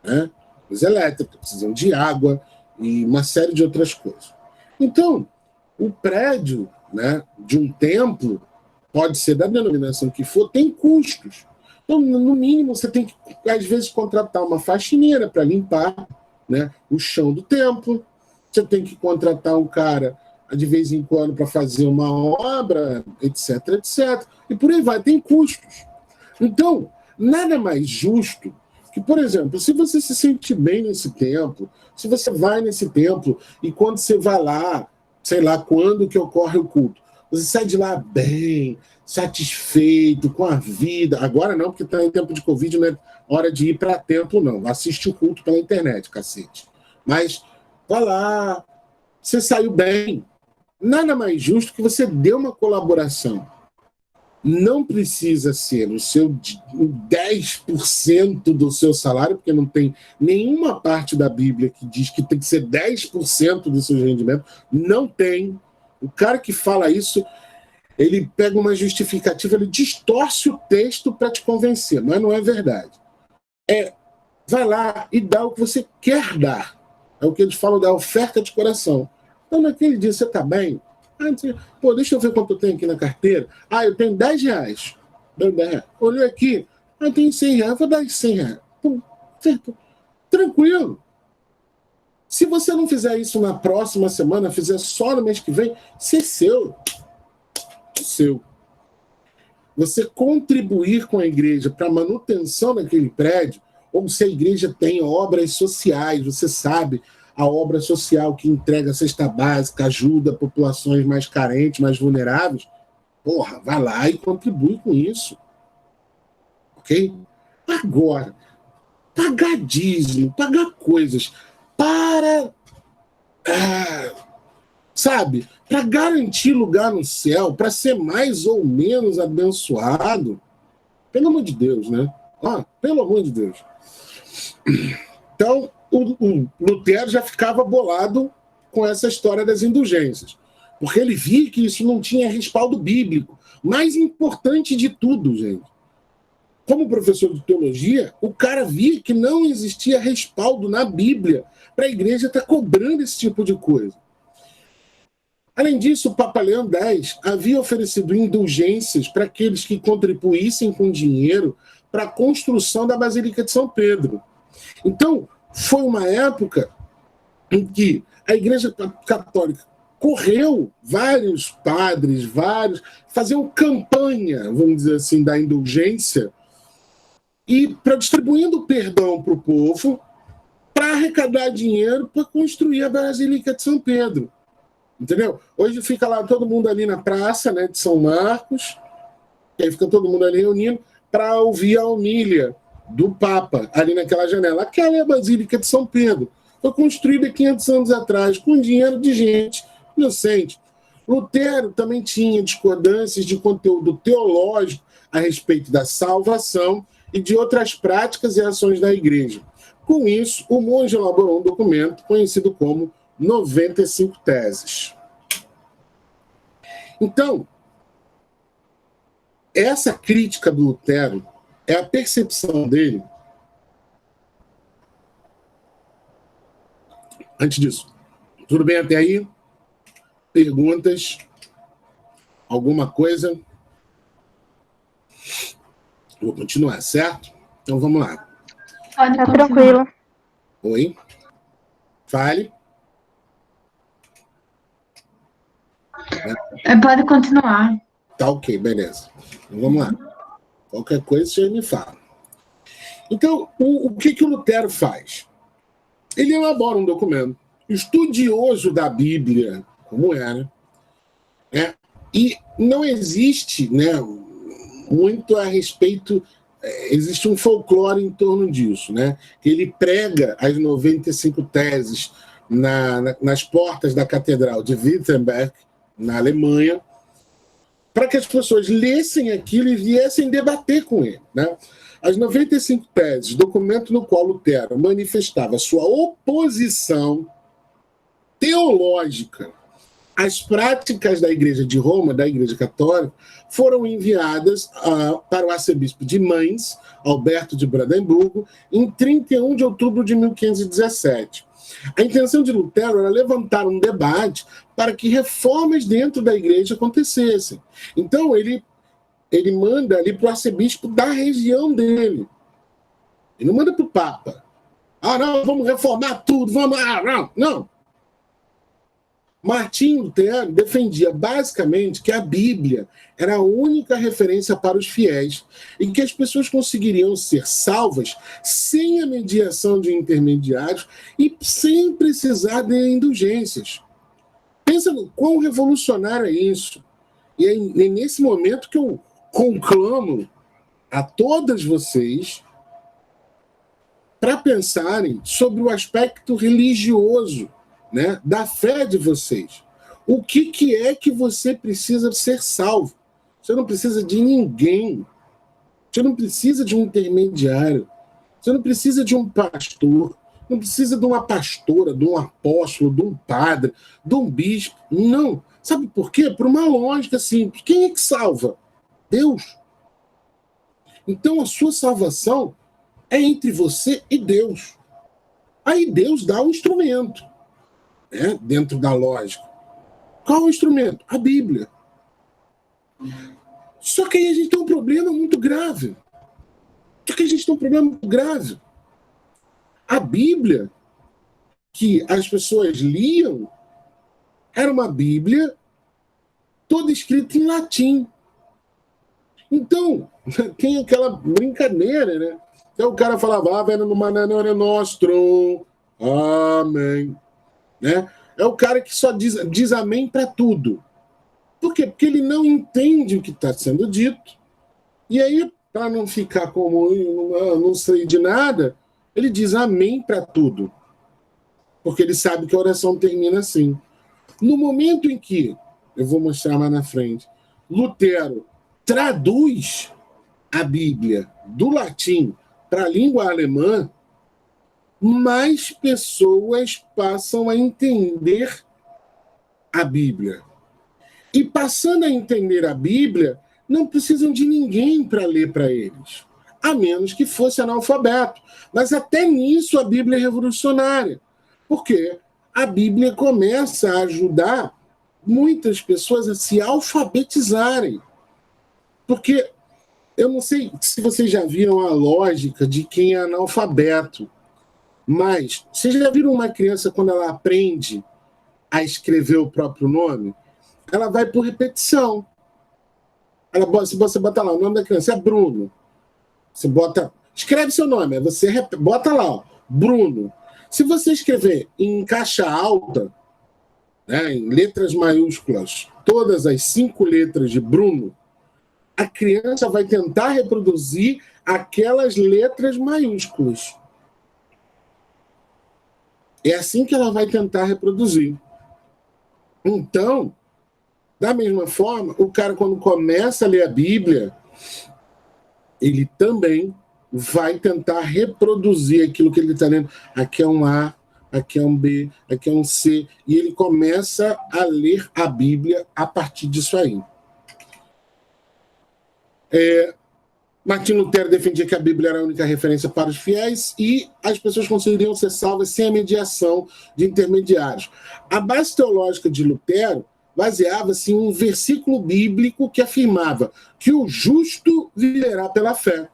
né, luz elétrica, precisam de água e uma série de outras coisas. Então, o prédio, né, de um templo, pode ser da denominação que for, tem custos. Então, no mínimo, você tem que, às vezes, contratar uma faxineira para limpar, né, o chão do templo. Você tem que contratar um cara, de vez em quando, para fazer uma obra, etc, etc. E por aí vai, tem custos. Então, nada mais justo que, por exemplo, se você se sente bem nesse templo, se você vai nesse templo e quando você vai lá, sei lá quando que ocorre o culto, você sai de lá bem, satisfeito com a vida. Agora não, porque está em tempo de Covid, não é hora de ir para templo, não. Assiste o culto pela internet, cacete. Mas vai lá, você saiu bem. Nada mais justo que você dê uma colaboração. Não precisa ser o seu 10% do seu salário, porque não tem nenhuma parte da Bíblia que diz que tem que ser 10% do seu rendimento. Não tem. O cara que fala isso, ele pega uma justificativa, ele distorce o texto para te convencer, mas não é verdade. Vai lá e dá o que você quer dar. É o que eles falam da oferta de coração. Então, naquele dia, você está bem? Pô, deixa eu ver quanto eu tenho aqui na carteira. Eu tenho R$10. Deu R$10. Olhei aqui. Eu tenho R$100. Vou dar R$100. Pô, tranquilo. Se você não fizer isso na próxima semana, fizer só no mês que vem, isso é seu. É seu. você contribuir com a igreja para a manutenção daquele prédio, ou se a igreja tem obras sociais, você sabe, a obra social que entrega cesta básica, ajuda populações mais carentes, mais vulneráveis, porra, vai lá e contribui com isso. Ok? Agora, pagar dízimo, pagar coisas para, sabe, para garantir lugar no céu, para ser mais ou menos abençoado, pelo amor de Deus, né? Pelo amor de Deus. Então, o Lutero já ficava bolado com essa história das indulgências, porque ele via que isso não tinha respaldo bíblico. Mais importante de tudo, gente, como professor de teologia, o cara via que não existia respaldo na Bíblia para a igreja estar cobrando esse tipo de coisa. Além disso, o Papa Leão X havia oferecido indulgências para aqueles que contribuíssem com dinheiro para a construção da Basílica de São Pedro. Então, foi uma época em que a Igreja Católica correu, vários padres, faziam campanha, vamos dizer assim, da indulgência, e para distribuindo perdão para o povo, para arrecadar dinheiro para construir a Basílica de São Pedro. Entendeu? Hoje fica lá todo mundo ali na praça, né, de São Marcos, e aí fica todo mundo ali reunindo para ouvir a homília do Papa, ali naquela janela. Aquela é a Basílica de São Pedro. Foi construída 500 anos atrás, com dinheiro de gente inocente. Lutero também tinha discordâncias de conteúdo teológico a respeito da salvação e de outras práticas e ações da igreja. Com isso, o monge elaborou um documento conhecido como 95 Teses. Então, essa crítica do Lutero é a percepção dele. Antes disso, tudo bem até aí? Perguntas? Alguma coisa? Vou continuar, certo? Então vamos lá. Tá tranquilo. Oi? Fale. Pode continuar. Tá ok, beleza. Então vamos lá. Qualquer coisa você me fala. Então, o que o Lutero faz? Ele elabora um documento estudioso da Bíblia, como era, né? E não existe, né, muito a respeito, existe um folclore em torno disso, né? Ele prega as 95 teses nas portas da Catedral de Wittenberg, na Alemanha, para que as pessoas lessem aquilo e viessem debater com ele, né? As 95 teses, documento no qual Lutero manifestava sua oposição teológica às práticas da Igreja de Roma, da Igreja Católica, foram enviadas para o arcebispo de Mainz, Alberto de Brandemburgo, em 31 de outubro de 1517. A intenção de Lutero era levantar um debate para que reformas dentro da igreja acontecessem. Então, ele manda ali para o arcebispo da região dele. Ele não manda para o Papa. Não, vamos reformar tudo, vamos... não. Martinho Lutero defendia basicamente que a Bíblia era a única referência para os fiéis e que as pessoas conseguiriam ser salvas sem a mediação de intermediários e sem precisar de indulgências. Pensa no quão revolucionário é isso. E é nesse momento que eu conclamo a todas vocês para pensarem sobre o aspecto religioso, né, da fé de vocês. O que é que você precisa ser salvo? Você não precisa de ninguém. Você não precisa de um intermediário. Você não precisa de um pastor. Não precisa de uma pastora, de um apóstolo, de um padre, de um bispo. Não. Sabe por quê? Por uma lógica simples. Quem é que salva? Deus. Então a sua salvação é entre você e Deus. Aí Deus dá um instrumento, né, dentro da lógica. Qual é o instrumento? A Bíblia. Só que aí a gente tem um problema muito grave. A Bíblia que as pessoas liam era uma Bíblia toda escrita em latim. Então, tem aquela brincadeira, né? Então o cara falava, Ave nostro, amém. Né? É o cara que só diz amém para tudo. Por quê? Porque ele não entende o que está sendo dito. E aí, para não ficar como não sei de nada, ele diz amém para tudo. Porque ele sabe que a oração termina assim. No momento em que, eu vou mostrar mais na frente, Lutero traduz a Bíblia do latim para a língua alemã, mais pessoas passam a entender a Bíblia. E passando a entender a Bíblia, não precisam de ninguém para ler para eles, a menos que fosse analfabeto. Mas até nisso a Bíblia é revolucionária, porque a Bíblia começa a ajudar muitas pessoas a se alfabetizarem. Porque eu não sei se vocês já viram a lógica de quem é analfabeto, mas vocês já viram uma criança quando ela aprende a escrever o próprio nome? Ela vai por repetição. Se você bota lá o nome da criança, é Bruno. Você bota, escreve seu nome, você bota lá, ó, Bruno. Se você escrever em caixa alta, né, em letras maiúsculas, todas as 5 letras de Bruno, a criança vai tentar reproduzir aquelas letras maiúsculas. É assim que ela vai tentar reproduzir. Então, da mesma forma, o cara, quando começa a ler a Bíblia, ele também vai tentar reproduzir aquilo que ele está lendo. Aqui é um A, aqui é um B, aqui é um C, e ele começa a ler a Bíblia a partir disso aí. Martinho Lutero defendia que a Bíblia era a única referência para os fiéis e as pessoas conseguiriam ser salvas sem a mediação de intermediários. A base teológica de Lutero baseava-se em um versículo bíblico que afirmava que o justo viverá pela fé.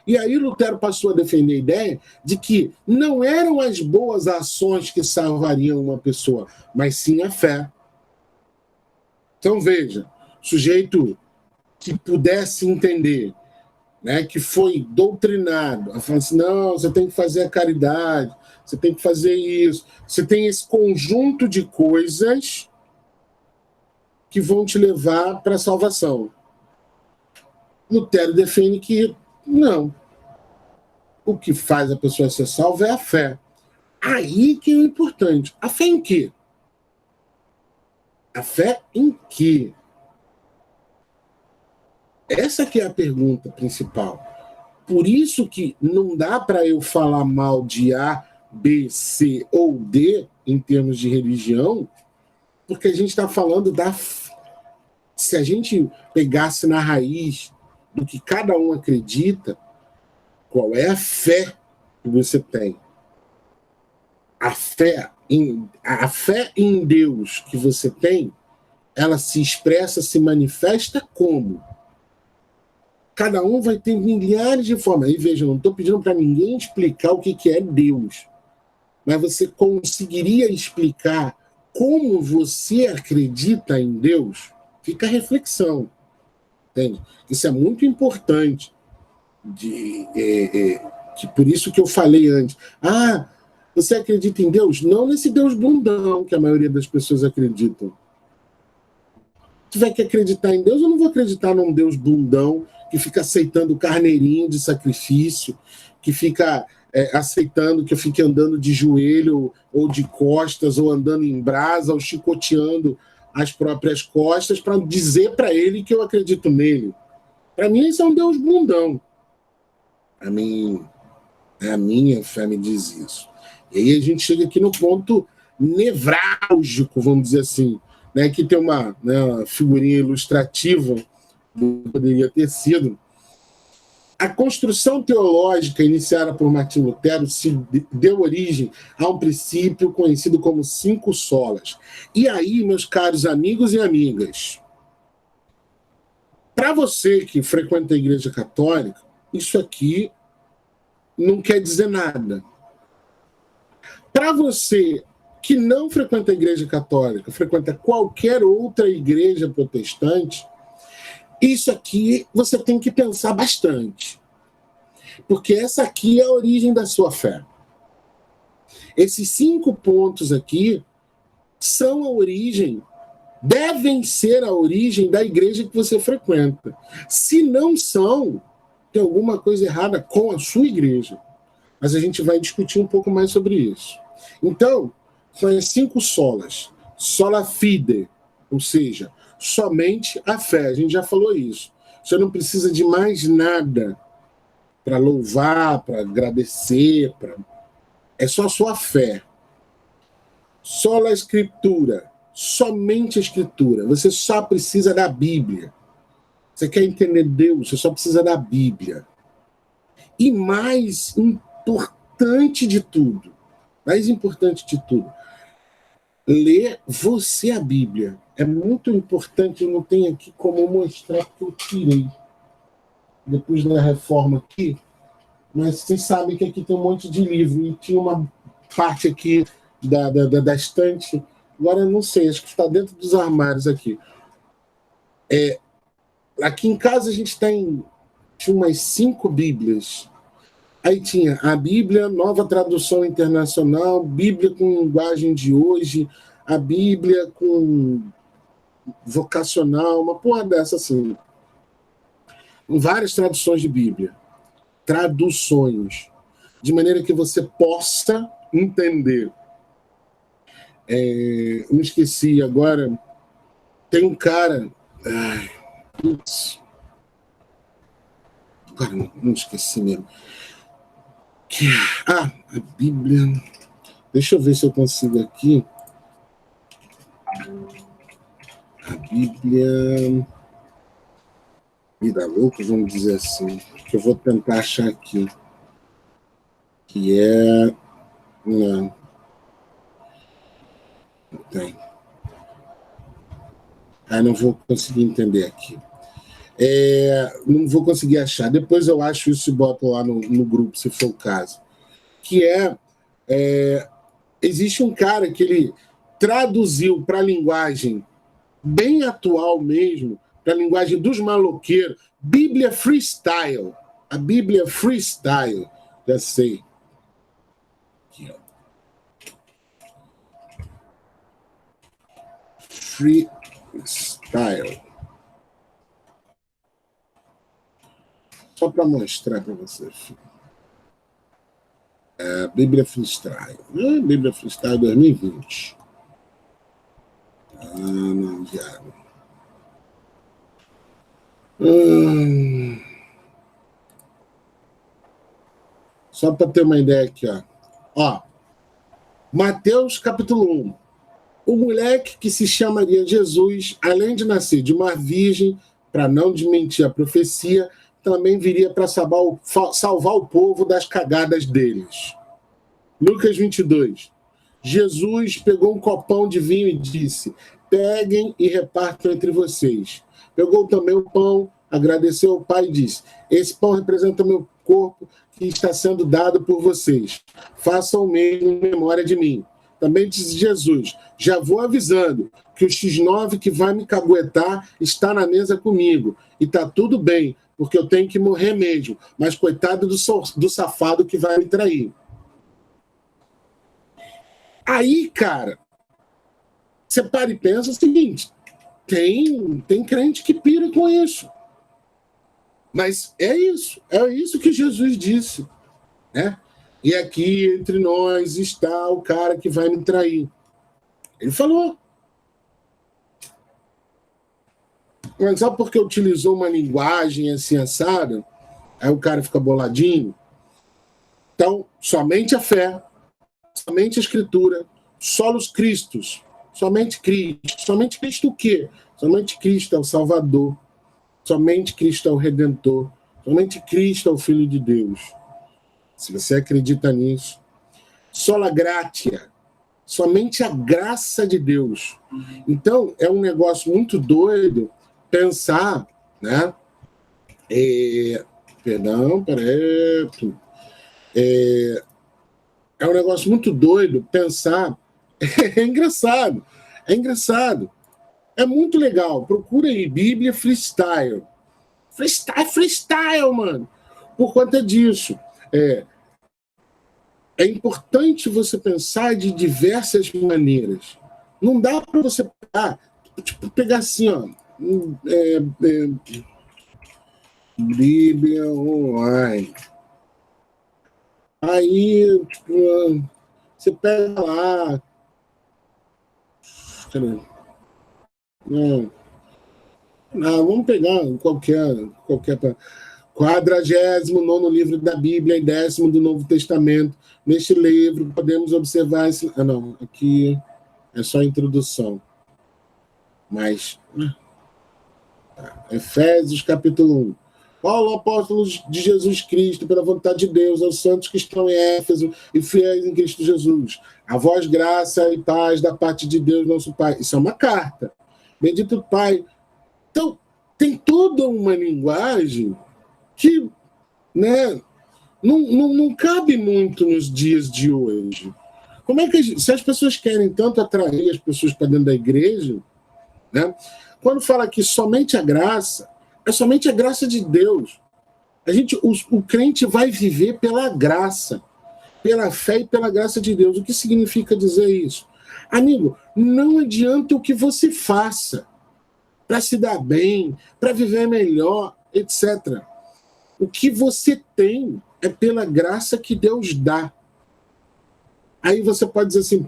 E aí Lutero passou a defender a ideia de que não eram as boas ações que salvariam uma pessoa, mas sim a fé. Então veja, sujeito que pudesse entender, né, que foi doutrinado, a falar assim, não, você tem que fazer a caridade, você tem que fazer isso, você tem esse conjunto de coisas que vão te levar para a salvação. Lutero defende que não. O que faz a pessoa ser salva é a fé. Aí que é o importante. A fé em quê? A fé em quê? Essa que é a pergunta principal. Por isso que não dá para eu falar mal de A, B, C ou D em termos de religião, porque a gente está falando da... Se a gente pegasse na raiz do que cada um acredita, qual é a fé que você tem? A fé em Deus que você tem, ela se expressa, se manifesta como? Cada um vai ter milhares de formas. E veja, eu não estou pedindo para ninguém explicar o que é Deus. Mas você conseguiria explicar como você acredita em Deus? Fica a reflexão. Entende? Isso é muito importante. Que por isso que eu falei antes. Ah, você acredita em Deus? Não nesse Deus bundão que a maioria das pessoas acreditam. Se tiver que acreditar em Deus, eu não vou acreditar num Deus bundão que fica aceitando carneirinho de sacrifício, que fica aceitando que eu fique andando de joelho ou de costas, ou andando em brasa, ou chicoteando as próprias costas para dizer para ele que eu acredito nele. Para mim, isso é um Deus bundão. A minha fé me diz isso. E aí a gente chega aqui no ponto nevrálgico, vamos dizer assim, né, que tem uma figurinha ilustrativa, poderia ter sido. A construção teológica iniciada por Martinho Lutero se deu origem a um princípio conhecido como 5 solas. E aí, meus caros amigos e amigas, para você que frequenta a Igreja Católica, isso aqui não quer dizer nada. Para você que não frequenta a Igreja Católica, frequenta qualquer outra igreja protestante, Isso aqui você tem que pensar bastante, porque essa aqui é a origem da sua fé. Esses 5 pontos aqui são a origem, devem ser a origem da igreja que você frequenta. Se não são, tem alguma coisa errada com a sua igreja. Mas a gente vai discutir um pouco mais sobre isso. Então, são as 5 solas. Sola fide, ou seja, somente a fé. A gente já falou isso. Você não precisa de mais nada para louvar, para agradecer. É só a sua fé. Sola escritura. Somente a escritura. Você só precisa da Bíblia. Você quer entender Deus, você só precisa da Bíblia. E mais importante de tudo, ler você a Bíblia. É muito importante, eu não tenho aqui como mostrar que eu tirei depois da reforma aqui, mas vocês sabem que aqui tem um monte de livro, e tinha uma parte aqui da estante, agora eu não sei, acho que está dentro dos armários aqui. Aqui em casa a gente tinha umas 5 Bíblias. Aí tinha a Bíblia, Nova Tradução Internacional, Bíblia com linguagem de hoje, a Bíblia com vocacional, uma porra dessa assim. Várias traduções de Bíblia. Traduções. De maneira que você possa entender. Não esqueci agora. Tem um cara. Agora não esqueci mesmo. A Bíblia. Deixa eu ver se eu consigo aqui. A Bíblia. Vida louca, vamos dizer assim. Que eu vou tentar achar aqui. Que é. Não tem. Não vou conseguir entender aqui. Não vou conseguir achar. Depois eu acho isso e boto lá no grupo, se for o caso. Que existe um cara que ele traduziu para a linguagem bem atual mesmo, para a linguagem dos maloqueiros, Bíblia Freestyle. A Bíblia Freestyle. Já sei. Aqui, ó. Freestyle. Só para mostrar para vocês. Bíblia Freestyle. Bíblia Freestyle 2020. Não, diabo. Só para ter uma ideia aqui, ó. Mateus capítulo 1. O moleque que se chamaria Jesus, além de nascer de uma virgem, para não desmentir a profecia, também viria para salvar o povo das cagadas deles. Lucas 22. Jesus pegou um copão de vinho e disse: peguem e repartam entre vocês. Pegou também o pão, agradeceu ao Pai e disse: esse pão representa o meu corpo que está sendo dado por vocês. Façam o mesmo em memória de mim. Também disse Jesus: já vou avisando que o X9 que vai me caguetar está na mesa comigo. E está tudo bem, porque eu tenho que morrer mesmo. Mas coitado do safado que vai me trair. Aí, cara, você para e pensa o seguinte: tem crente que pira com isso. Mas é isso que Jesus disse, né? E aqui entre nós está o cara que vai me trair. Ele falou. Mas só porque utilizou uma linguagem assim assada, aí o cara fica boladinho. Então, somente a fé, somente a escritura, solos Cristos, somente Cristo. Somente Cristo o quê? Somente Cristo é o Salvador. Somente Cristo é o Redentor. Somente Cristo é o Filho de Deus. Se você acredita nisso. Sola gratia. Somente a graça de Deus. Então, é um negócio muito doido pensar, né? Perdão, peraí. É um negócio muito doido pensar. É engraçado. É engraçado. É muito legal. Procura aí, Bíblia Freestyle. freestyle, mano. Por conta disso. É importante você pensar de diversas maneiras. Não dá para você pegar assim, ó. Bíblia online. Aí, você pega lá. Vamos pegar qualquer 49º livro da Bíblia e 10º do Novo Testamento. Neste livro, podemos observar... aqui é só a introdução. Mas... Efésios, capítulo 1. Paulo, apóstolo de Jesus Cristo, pela vontade de Deus, aos santos que estão em Éfeso e fiéis em Cristo Jesus. A vós, graça e paz da parte de Deus, nosso Pai. Isso é uma carta. Bendito Pai. Então, tem toda uma linguagem que, né, não cabe muito nos dias de hoje. Como é que se as pessoas querem tanto atrair as pessoas para dentro da igreja, né? Quando fala que somente a graça, é somente a graça de Deus. O crente vai viver pela graça, pela fé e pela graça de Deus. O que significa dizer isso? Amigo, não adianta o que você faça para se dar bem, para viver melhor, etc. O que você tem é pela graça que Deus dá. Aí você pode dizer assim,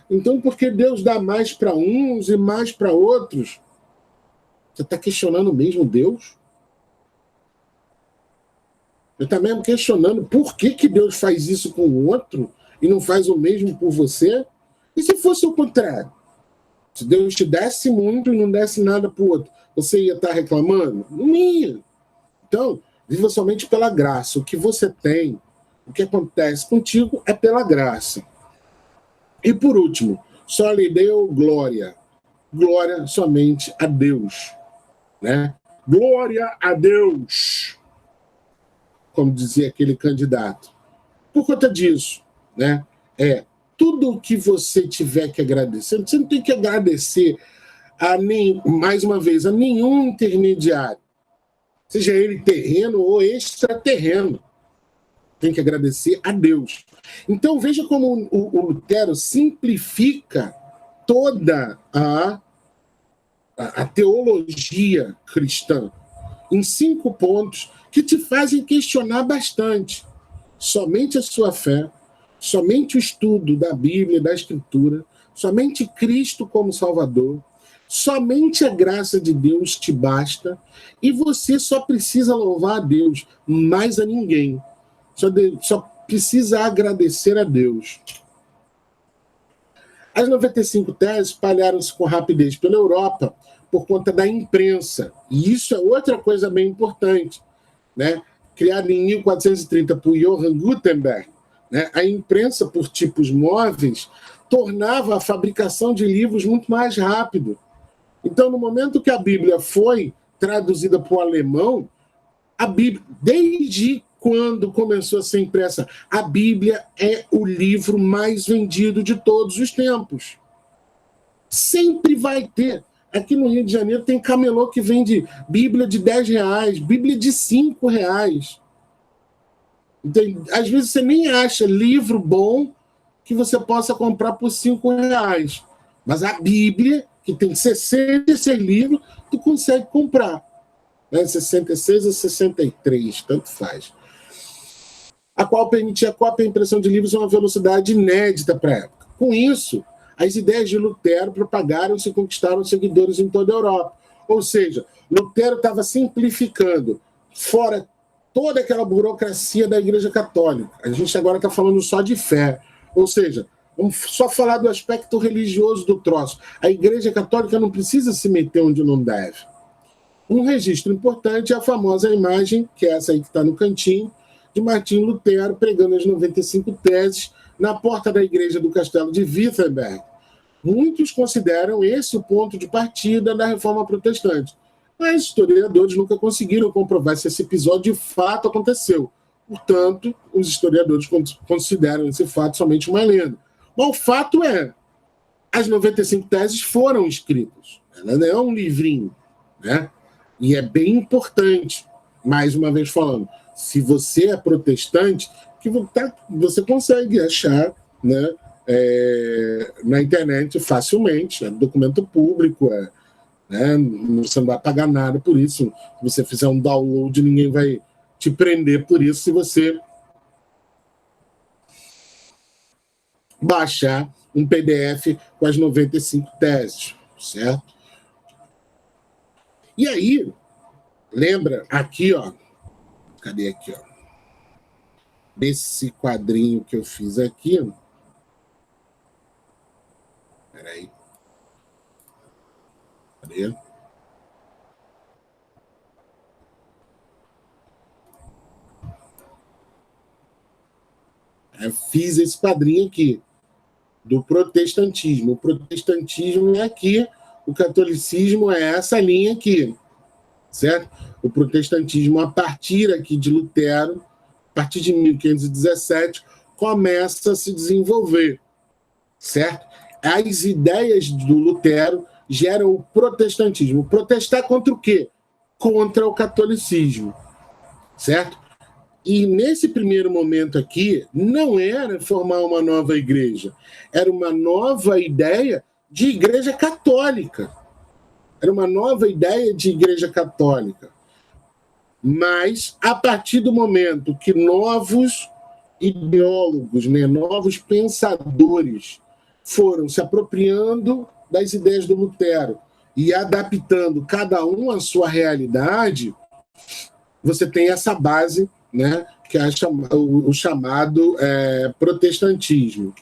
então por que Deus dá mais para uns e mais para outros? Você está questionando mesmo Deus? Você está mesmo questionando por que Deus faz isso com o outro e não faz o mesmo por você? E se fosse o contrário? Se Deus te desse muito e não desse nada para o outro, você ia estar reclamando? Não ia. Então, viva somente pela graça. O que você tem, o que acontece contigo é pela graça. E por último, só lhe deu glória. Glória somente a Deus. Né? Glória a Deus, como dizia aquele candidato. Por conta disso, né? Tudo o que você tiver que agradecer, você não tem que agradecer mais uma vez, a nenhum intermediário, seja ele terreno ou extraterreno. Tem que agradecer a Deus. Então veja como o Lutero simplifica toda a teologia cristã em 5 pontos que te fazem questionar bastante. Somente a sua fé, somente o estudo da Bíblia, da Escritura, somente Cristo como Salvador, somente a graça de Deus te basta e você só precisa louvar a Deus, mais a ninguém. Só precisa agradecer a Deus. As 95 teses espalharam-se com rapidez pela Europa por conta da imprensa. E isso é outra coisa bem importante. Né? Criada em 1430 por Johann Gutenberg, né? A imprensa por tipos móveis tornava a fabricação de livros muito mais rápido. Então, no momento que a Bíblia foi traduzida para o alemão, a Bíblia, desde quando começou a ser impressa, a Bíblia é o livro mais vendido de todos os tempos. Sempre vai ter. Aqui no Rio de Janeiro tem camelô que vende Bíblia de R$10, Bíblia de R$5. Então, às vezes você nem acha livro bom que você possa comprar por R$5. Mas a Bíblia, que tem 66 livros, tu consegue comprar. Né? 66 ou 63, tanto faz. A qual permitia a cópia e impressão de livros a uma velocidade inédita para a época. Com isso, as ideias de Lutero propagaram-se e conquistaram seguidores em toda a Europa. Ou seja, Lutero estava simplificando, fora toda aquela burocracia da Igreja Católica. A gente agora está falando só de fé. Ou seja, vamos só falar do aspecto religioso do troço. A Igreja Católica não precisa se meter onde não deve. Um registro importante é a famosa imagem, que é essa aí que está no cantinho, de Martim Lutero pregando as 95 teses na porta da igreja do castelo de Wittenberg. Muitos consideram esse o ponto de partida da reforma protestante, mas historiadores nunca conseguiram comprovar se esse episódio de fato aconteceu. Portanto, os historiadores consideram esse fato somente uma lenda. Mas o fato é, as 95 teses foram escritas. Ela não é um livrinho, né? E é bem importante, mais uma vez falando, se você é protestante, que você consegue achar, né, na internet facilmente, é documento público, né, você não vai pagar nada por isso. Se você fizer um download, ninguém vai te prender por isso se você baixar um PDF com as 95 teses, certo? E aí, lembra aqui, ó, cadê aqui, ó? Desse quadrinho que eu fiz aqui. Peraí. Cadê? Eu fiz esse quadrinho aqui, do protestantismo. O protestantismo é aqui, o catolicismo é essa linha aqui, certo? O protestantismo, a partir aqui de Lutero, a partir de 1517, começa a se desenvolver, certo? As ideias do Lutero geram o protestantismo. Protestar contra o quê? Contra o catolicismo, certo? E nesse primeiro momento aqui, não era formar uma nova igreja, era uma nova ideia de igreja católica. Era uma nova ideia de igreja católica. Mas, a partir do momento que novos ideólogos, né, novos pensadores foram se apropriando das ideias do Lutero e adaptando cada um à sua realidade, você tem essa base, né, que é o chamado protestantismo.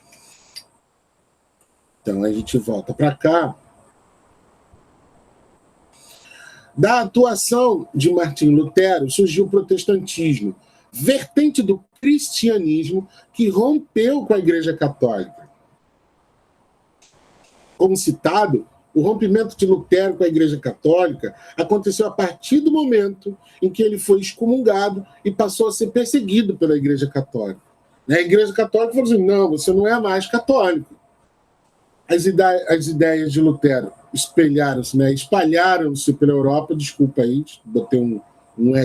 Então, a gente volta para cá. Da atuação de Martim Lutero surgiu o protestantismo, vertente do cristianismo que rompeu com a Igreja Católica. Como citado, o rompimento de Lutero com a Igreja Católica aconteceu a partir do momento em que ele foi excomungado e passou a ser perseguido pela Igreja Católica. A Igreja Católica falou assim: não, você não é mais católico. As ideias de Lutero espalharam-se, né? Espalharam-se pela Europa, desculpa aí, botei um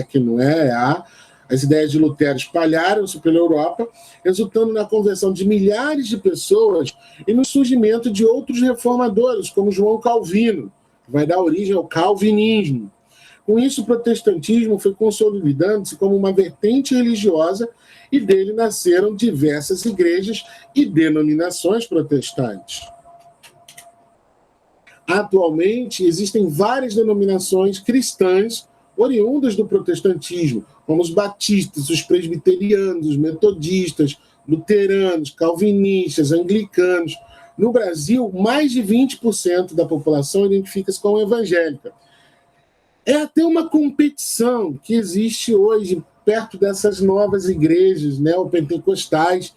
que não é A. As ideias de Lutero espalharam-se pela Europa, resultando na conversão de milhares de pessoas e no surgimento de outros reformadores, como João Calvino, que vai dar origem ao calvinismo. Com isso, o protestantismo foi consolidando-se como uma vertente religiosa e dele nasceram diversas igrejas e denominações protestantes. Atualmente, existem várias denominações cristãs oriundas do protestantismo, como os batistas, os presbiterianos, os metodistas, luteranos, calvinistas, anglicanos. No Brasil, mais de 20% da população identifica-se como evangélica. É até uma competição que existe hoje perto dessas novas igrejas neopentecostais,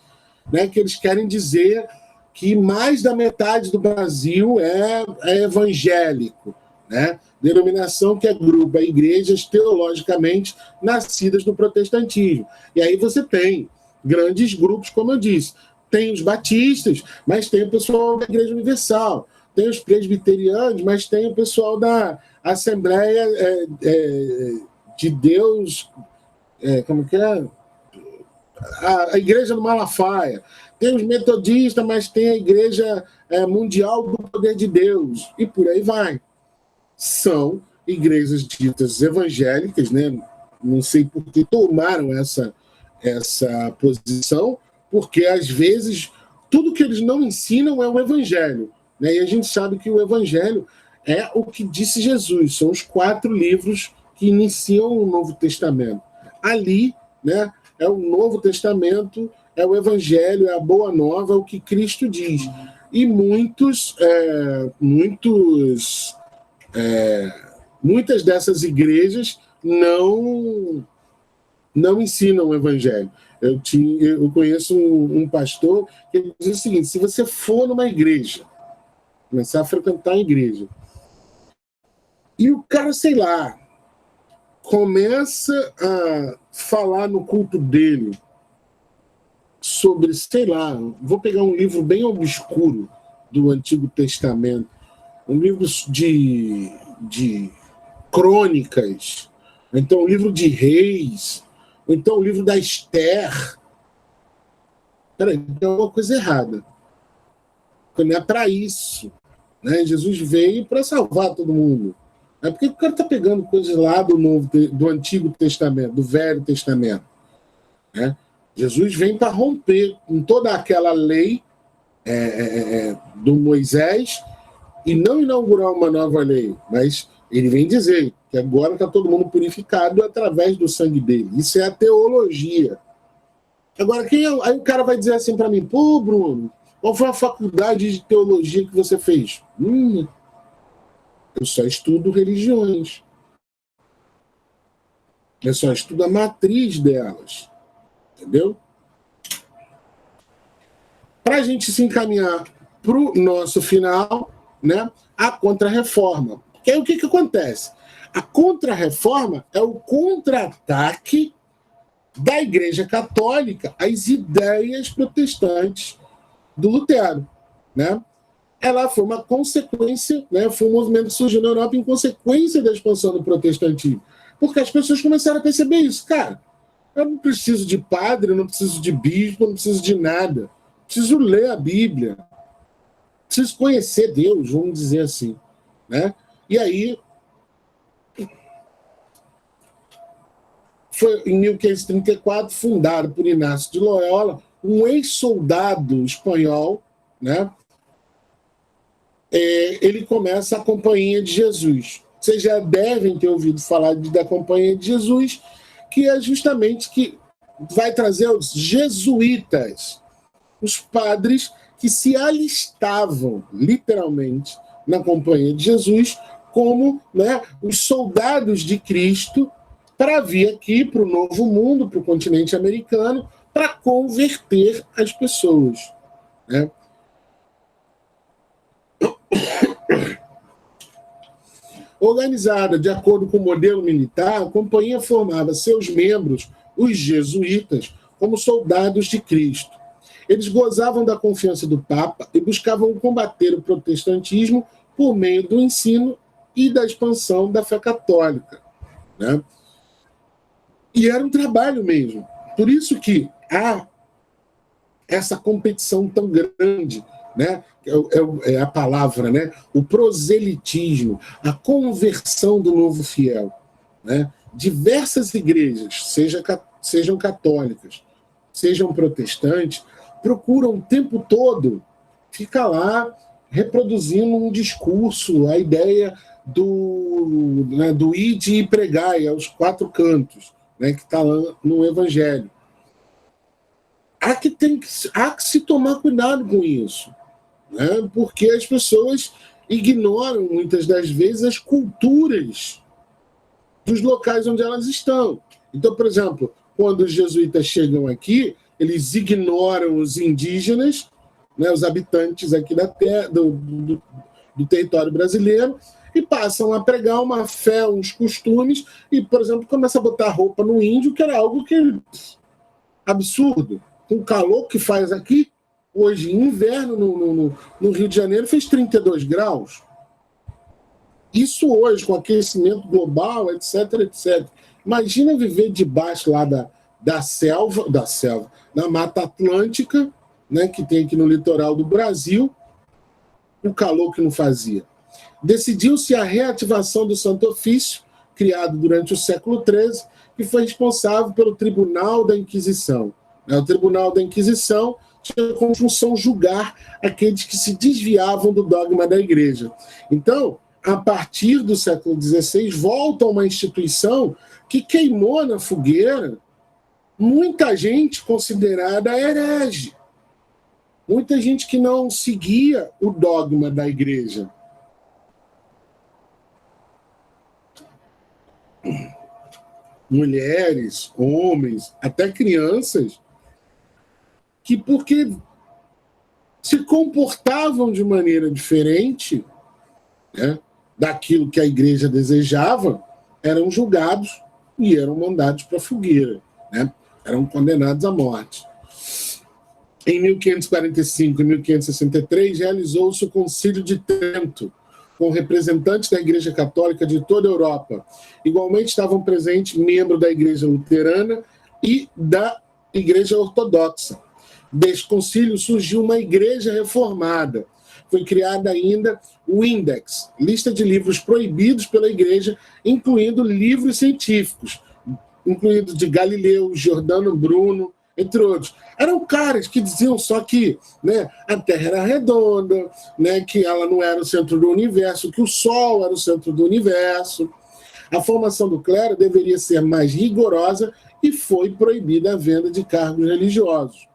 né, que eles querem dizer que mais da metade do Brasil é evangélico, né? Denominação que agrupa igrejas teologicamente nascidas no protestantismo. E aí você tem grandes grupos, como eu disse. Tem os batistas, mas tem o pessoal da Igreja Universal. Tem os presbiterianos, mas tem o pessoal da Assembleia de Deus... como que é? A Igreja do Malafaia. Tem os metodistas, mas tem a Igreja Mundial do Poder de Deus. E por aí vai. São igrejas ditas evangélicas, né? Não sei por que tomaram essa posição, porque, às vezes, tudo que eles não ensinam é o Evangelho. Né? E a gente sabe que o Evangelho é o que disse Jesus. São os 4 livros que iniciam o Novo Testamento. Ali, né, é o Novo Testamento, é o Evangelho, é a Boa Nova, é o que Cristo diz. E muitas dessas igrejas não ensinam o Evangelho. Eu conheço um pastor que diz o seguinte: se você for numa igreja, começar a frequentar a igreja, e o cara, sei lá, começa a falar no culto dele sobre, sei lá, vou pegar um livro bem obscuro do Antigo Testamento, um livro de Crônicas, ou então o livro de Reis, ou então o livro da Esther. Peraí, tem alguma coisa errada. Porque não é para isso. Né? Jesus veio para salvar todo mundo. É porque o cara está pegando coisas lá do Antigo Testamento, do Velho Testamento. Né? Jesus vem para romper com toda aquela lei do Moisés e não inaugurar uma nova lei, mas ele vem dizer que agora está todo mundo purificado através do sangue dele. Isso é a teologia. Agora, aí o cara vai dizer assim para mim, pô, Bruno, qual foi a faculdade de teologia que você fez? Eu só estudo religiões. Eu só estudo a matriz delas. Entendeu? Para a gente se encaminhar para o nosso final, né, a Contra-Reforma. Porque aí o que acontece? A Contra-Reforma é o contra-ataque da Igreja Católica às ideias protestantes do Lutero. Né? Ela foi uma consequência, né, foi um movimento que surgiu na Europa em consequência da expansão do protestantismo. Porque as pessoas começaram a perceber isso. Cara, eu não preciso de padre, eu não preciso de bispo, eu não preciso de nada. Preciso ler a Bíblia. Preciso conhecer Deus, vamos dizer assim. Né? E aí, foi em 1534, fundado por Inácio de Loyola, um ex-soldado espanhol, né? Ele começa a Companhia de Jesus. Vocês já devem ter ouvido falar da Companhia de Jesus, que é justamente que vai trazer os jesuítas, os padres que se alistavam, literalmente, na Companhia de Jesus, como, né, os soldados de Cristo, para vir aqui para o Novo Mundo, para o continente americano, para converter as pessoas. Né? Organizada de acordo com o modelo militar, a companhia formava seus membros, os jesuítas, como soldados de Cristo. Eles gozavam da confiança do Papa e buscavam combater o protestantismo por meio do ensino e da expansão da fé católica. Né? E era um trabalho mesmo. Por isso que há essa competição tão grande, né? É a palavra, né? O proselitismo, a conversão do novo fiel. Né? Diversas igrejas, sejam católicas, sejam protestantes, procuram o tempo todo ficar lá reproduzindo um discurso, a ideia do ide e pregai aos quatro cantos, né, que está lá no Evangelho. Há que se tomar cuidado com isso, né, porque as pessoas ignoram, muitas das vezes, as culturas dos locais onde elas estão. Então, por exemplo, quando os jesuítas chegam aqui, eles ignoram os indígenas, né, os habitantes aqui da terra, do território brasileiro, e passam a pregar uma fé, uns costumes, e, por exemplo, começa a botar roupa no índio, que era algo absurdo. Com o calor que faz aqui, hoje, inverno no Rio de Janeiro, fez 32 graus. Isso hoje, com aquecimento global, etc, etc. Imagina viver debaixo lá da selva, na Mata Atlântica, né, que tem aqui no litoral do Brasil, o calor que não fazia. Decidiu-se a reativação do Santo Ofício, criado durante o século XIII, que foi responsável pelo Tribunal da Inquisição. O Tribunal da Inquisição tinha como função julgar aqueles que se desviavam do dogma da Igreja. Então, a partir do século XVI, volta a uma instituição que queimou na fogueira muita gente considerada herege. Muita gente que não seguia o dogma da Igreja. Mulheres, homens, até crianças, que porque se comportavam de maneira diferente, né, daquilo que a Igreja desejava, eram julgados e eram mandados para a fogueira, né? Eram condenados à morte. Em 1545 e 1563, realizou-se o Concílio de Trento, com representantes da Igreja Católica de toda a Europa. Igualmente estavam presentes membros da Igreja Luterana e da Igreja Ortodoxa. Deste concílio surgiu uma igreja reformada. Foi criada ainda o Index, lista de livros proibidos pela Igreja, incluindo livros científicos, incluindo de Galileu, Giordano Bruno, entre outros. Eram caras que diziam só que, né, a Terra era redonda, né, que ela não era o centro do universo, que o Sol era o centro do universo. A formação do clero deveria ser mais rigorosa e foi proibida a venda de cargos religiosos.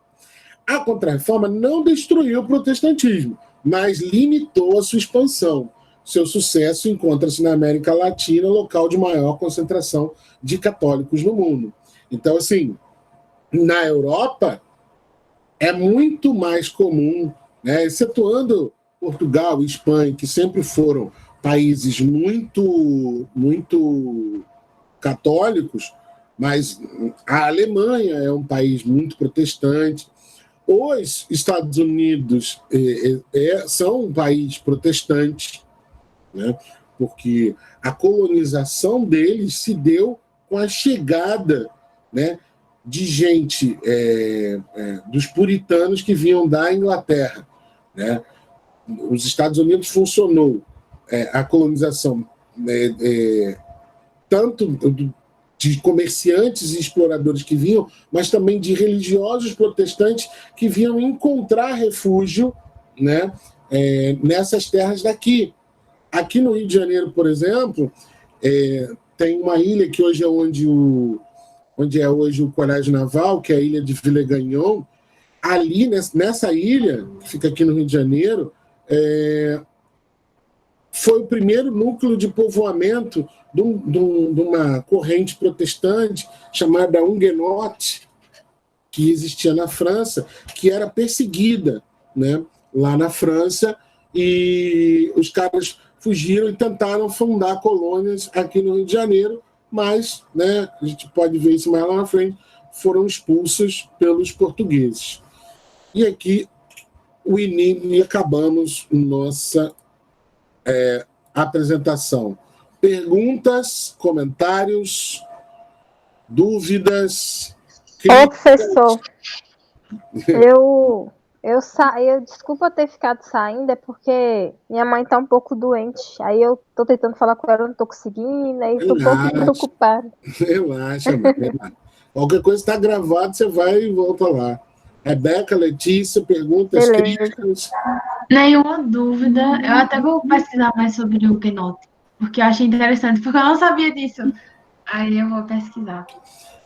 A Contra-Reforma não destruiu o protestantismo, mas limitou a sua expansão. Seu sucesso encontra-se na América Latina, local de maior concentração de católicos no mundo. Então, assim, na Europa, é muito mais comum, né, excetuando Portugal e Espanha, que sempre foram países muito católicos, mas a Alemanha é um país muito protestante. Os Estados Unidos são um país protestante, né, porque a colonização deles se deu com a chegada, né, de gente, dos puritanos que vinham da Inglaterra, né? Os Estados Unidos funcionou a colonização tanto de comerciantes e exploradores que vinham, mas também de religiosos protestantes que vinham encontrar refúgio, né, nessas terras daqui. Aqui no Rio de Janeiro, por exemplo, tem uma ilha que hoje é onde é hoje o Colégio Naval, que é a ilha de Vila-Gagnon. Ali, nessa ilha, que fica aqui no Rio de Janeiro, foi o primeiro núcleo de povoamento de uma corrente protestante chamada Huguenote, que existia na França, que era perseguida, né, lá na França, e os caras fugiram e tentaram fundar colônias aqui no Rio de Janeiro, mas, né, a gente pode ver isso mais lá na frente, foram expulsos pelos portugueses. E aqui, e acabamos nossa apresentação. Perguntas, comentários, dúvidas? Ô, professor, eu desculpa ter ficado saindo, é porque minha mãe tá um pouco doente. Aí eu tô tentando falar com ela, não tô conseguindo, aí tô um pouco preocupada. Relaxa, mãe. Qualquer coisa está gravado, você vai e volta lá. Rebeca, Letícia, perguntas, críticas? Nenhuma dúvida. Eu até vou pesquisar mais sobre o Huguenote, porque eu achei interessante, porque eu não sabia disso. Aí eu vou pesquisar.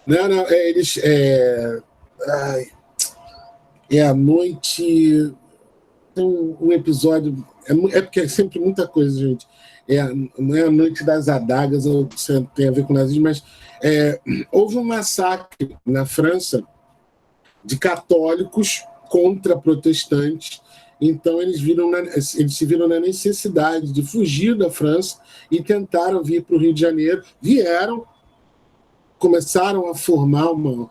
Não, eles... à noite... Tem um episódio... porque é sempre muita coisa, gente. Não é a noite das adagas, ou tem a ver com nazismo, mas houve um massacre na França de católicos contra protestantes. Então eles se viram na necessidade de fugir da França e tentaram vir para o Rio de Janeiro. Vieram, começaram a formar um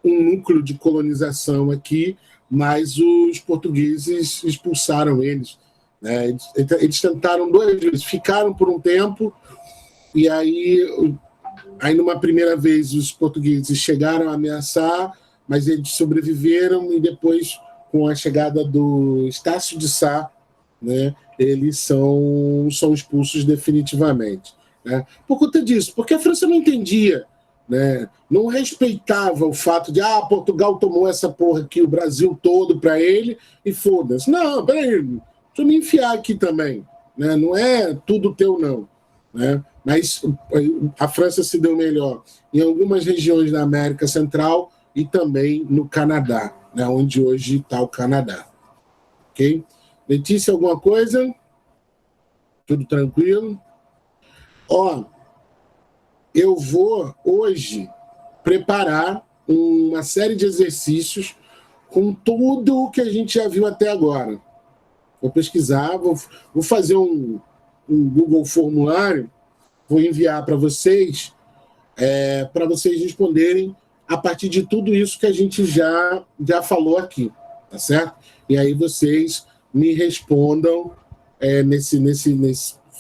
núcleo de colonização aqui, mas os portugueses expulsaram eles, né? Eles tentaram 2 vezes, ficaram por um tempo, e aí numa primeira vez os portugueses chegaram a ameaçar, mas eles sobreviveram, e depois, com a chegada do Estácio de Sá, né, eles são expulsos definitivamente, né? Por conta disso, porque a França não entendia, né, não respeitava o fato de Portugal tomou essa porra aqui, o Brasil todo para ele, e foda-se. Não, peraí, deixa eu me enfiar aqui também, né? Não é tudo teu, não, né? Mas a França se deu melhor em algumas regiões da América Central e também no Canadá, né, onde hoje está o Canadá. Ok? Letícia, alguma coisa? Tudo tranquilo? Eu vou hoje preparar uma série de exercícios com tudo o que a gente já viu até agora. Vou pesquisar, vou fazer um Google formulário, vou enviar para vocês responderem a partir de tudo isso que a gente já falou aqui, tá certo? E aí vocês me respondam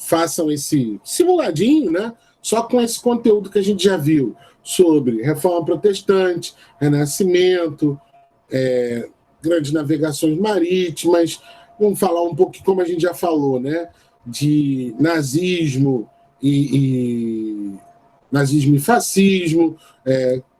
façam esse simuladinho, né? Só com esse conteúdo que a gente já viu sobre Reforma Protestante, Renascimento, grandes navegações marítimas. Vamos falar um pouco, como a gente já falou, né? De nazismo e fascismo,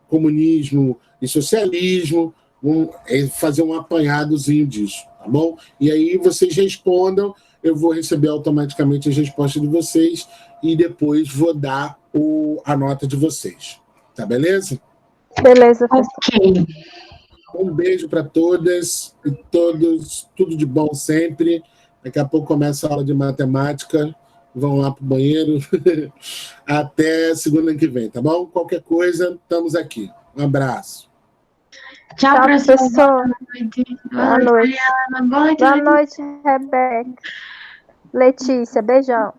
comunismo e socialismo. Vamos fazer um apanhadozinho disso, tá bom? E aí vocês respondam, eu vou receber automaticamente as respostas de vocês e depois vou dar a nota de vocês. Tá beleza? Beleza, Ok. Um beijo para todas e todos, tudo de bom sempre. Daqui a pouco começa a aula de matemática. Vão lá para o banheiro. Até segunda que vem, tá bom? Qualquer coisa, estamos aqui. Um abraço. Tchau, Tchau, professor. professor. Boa noite. Boa noite. Mariana. Boa noite, Boa Letícia. noite, Rebeca. Letícia, beijão.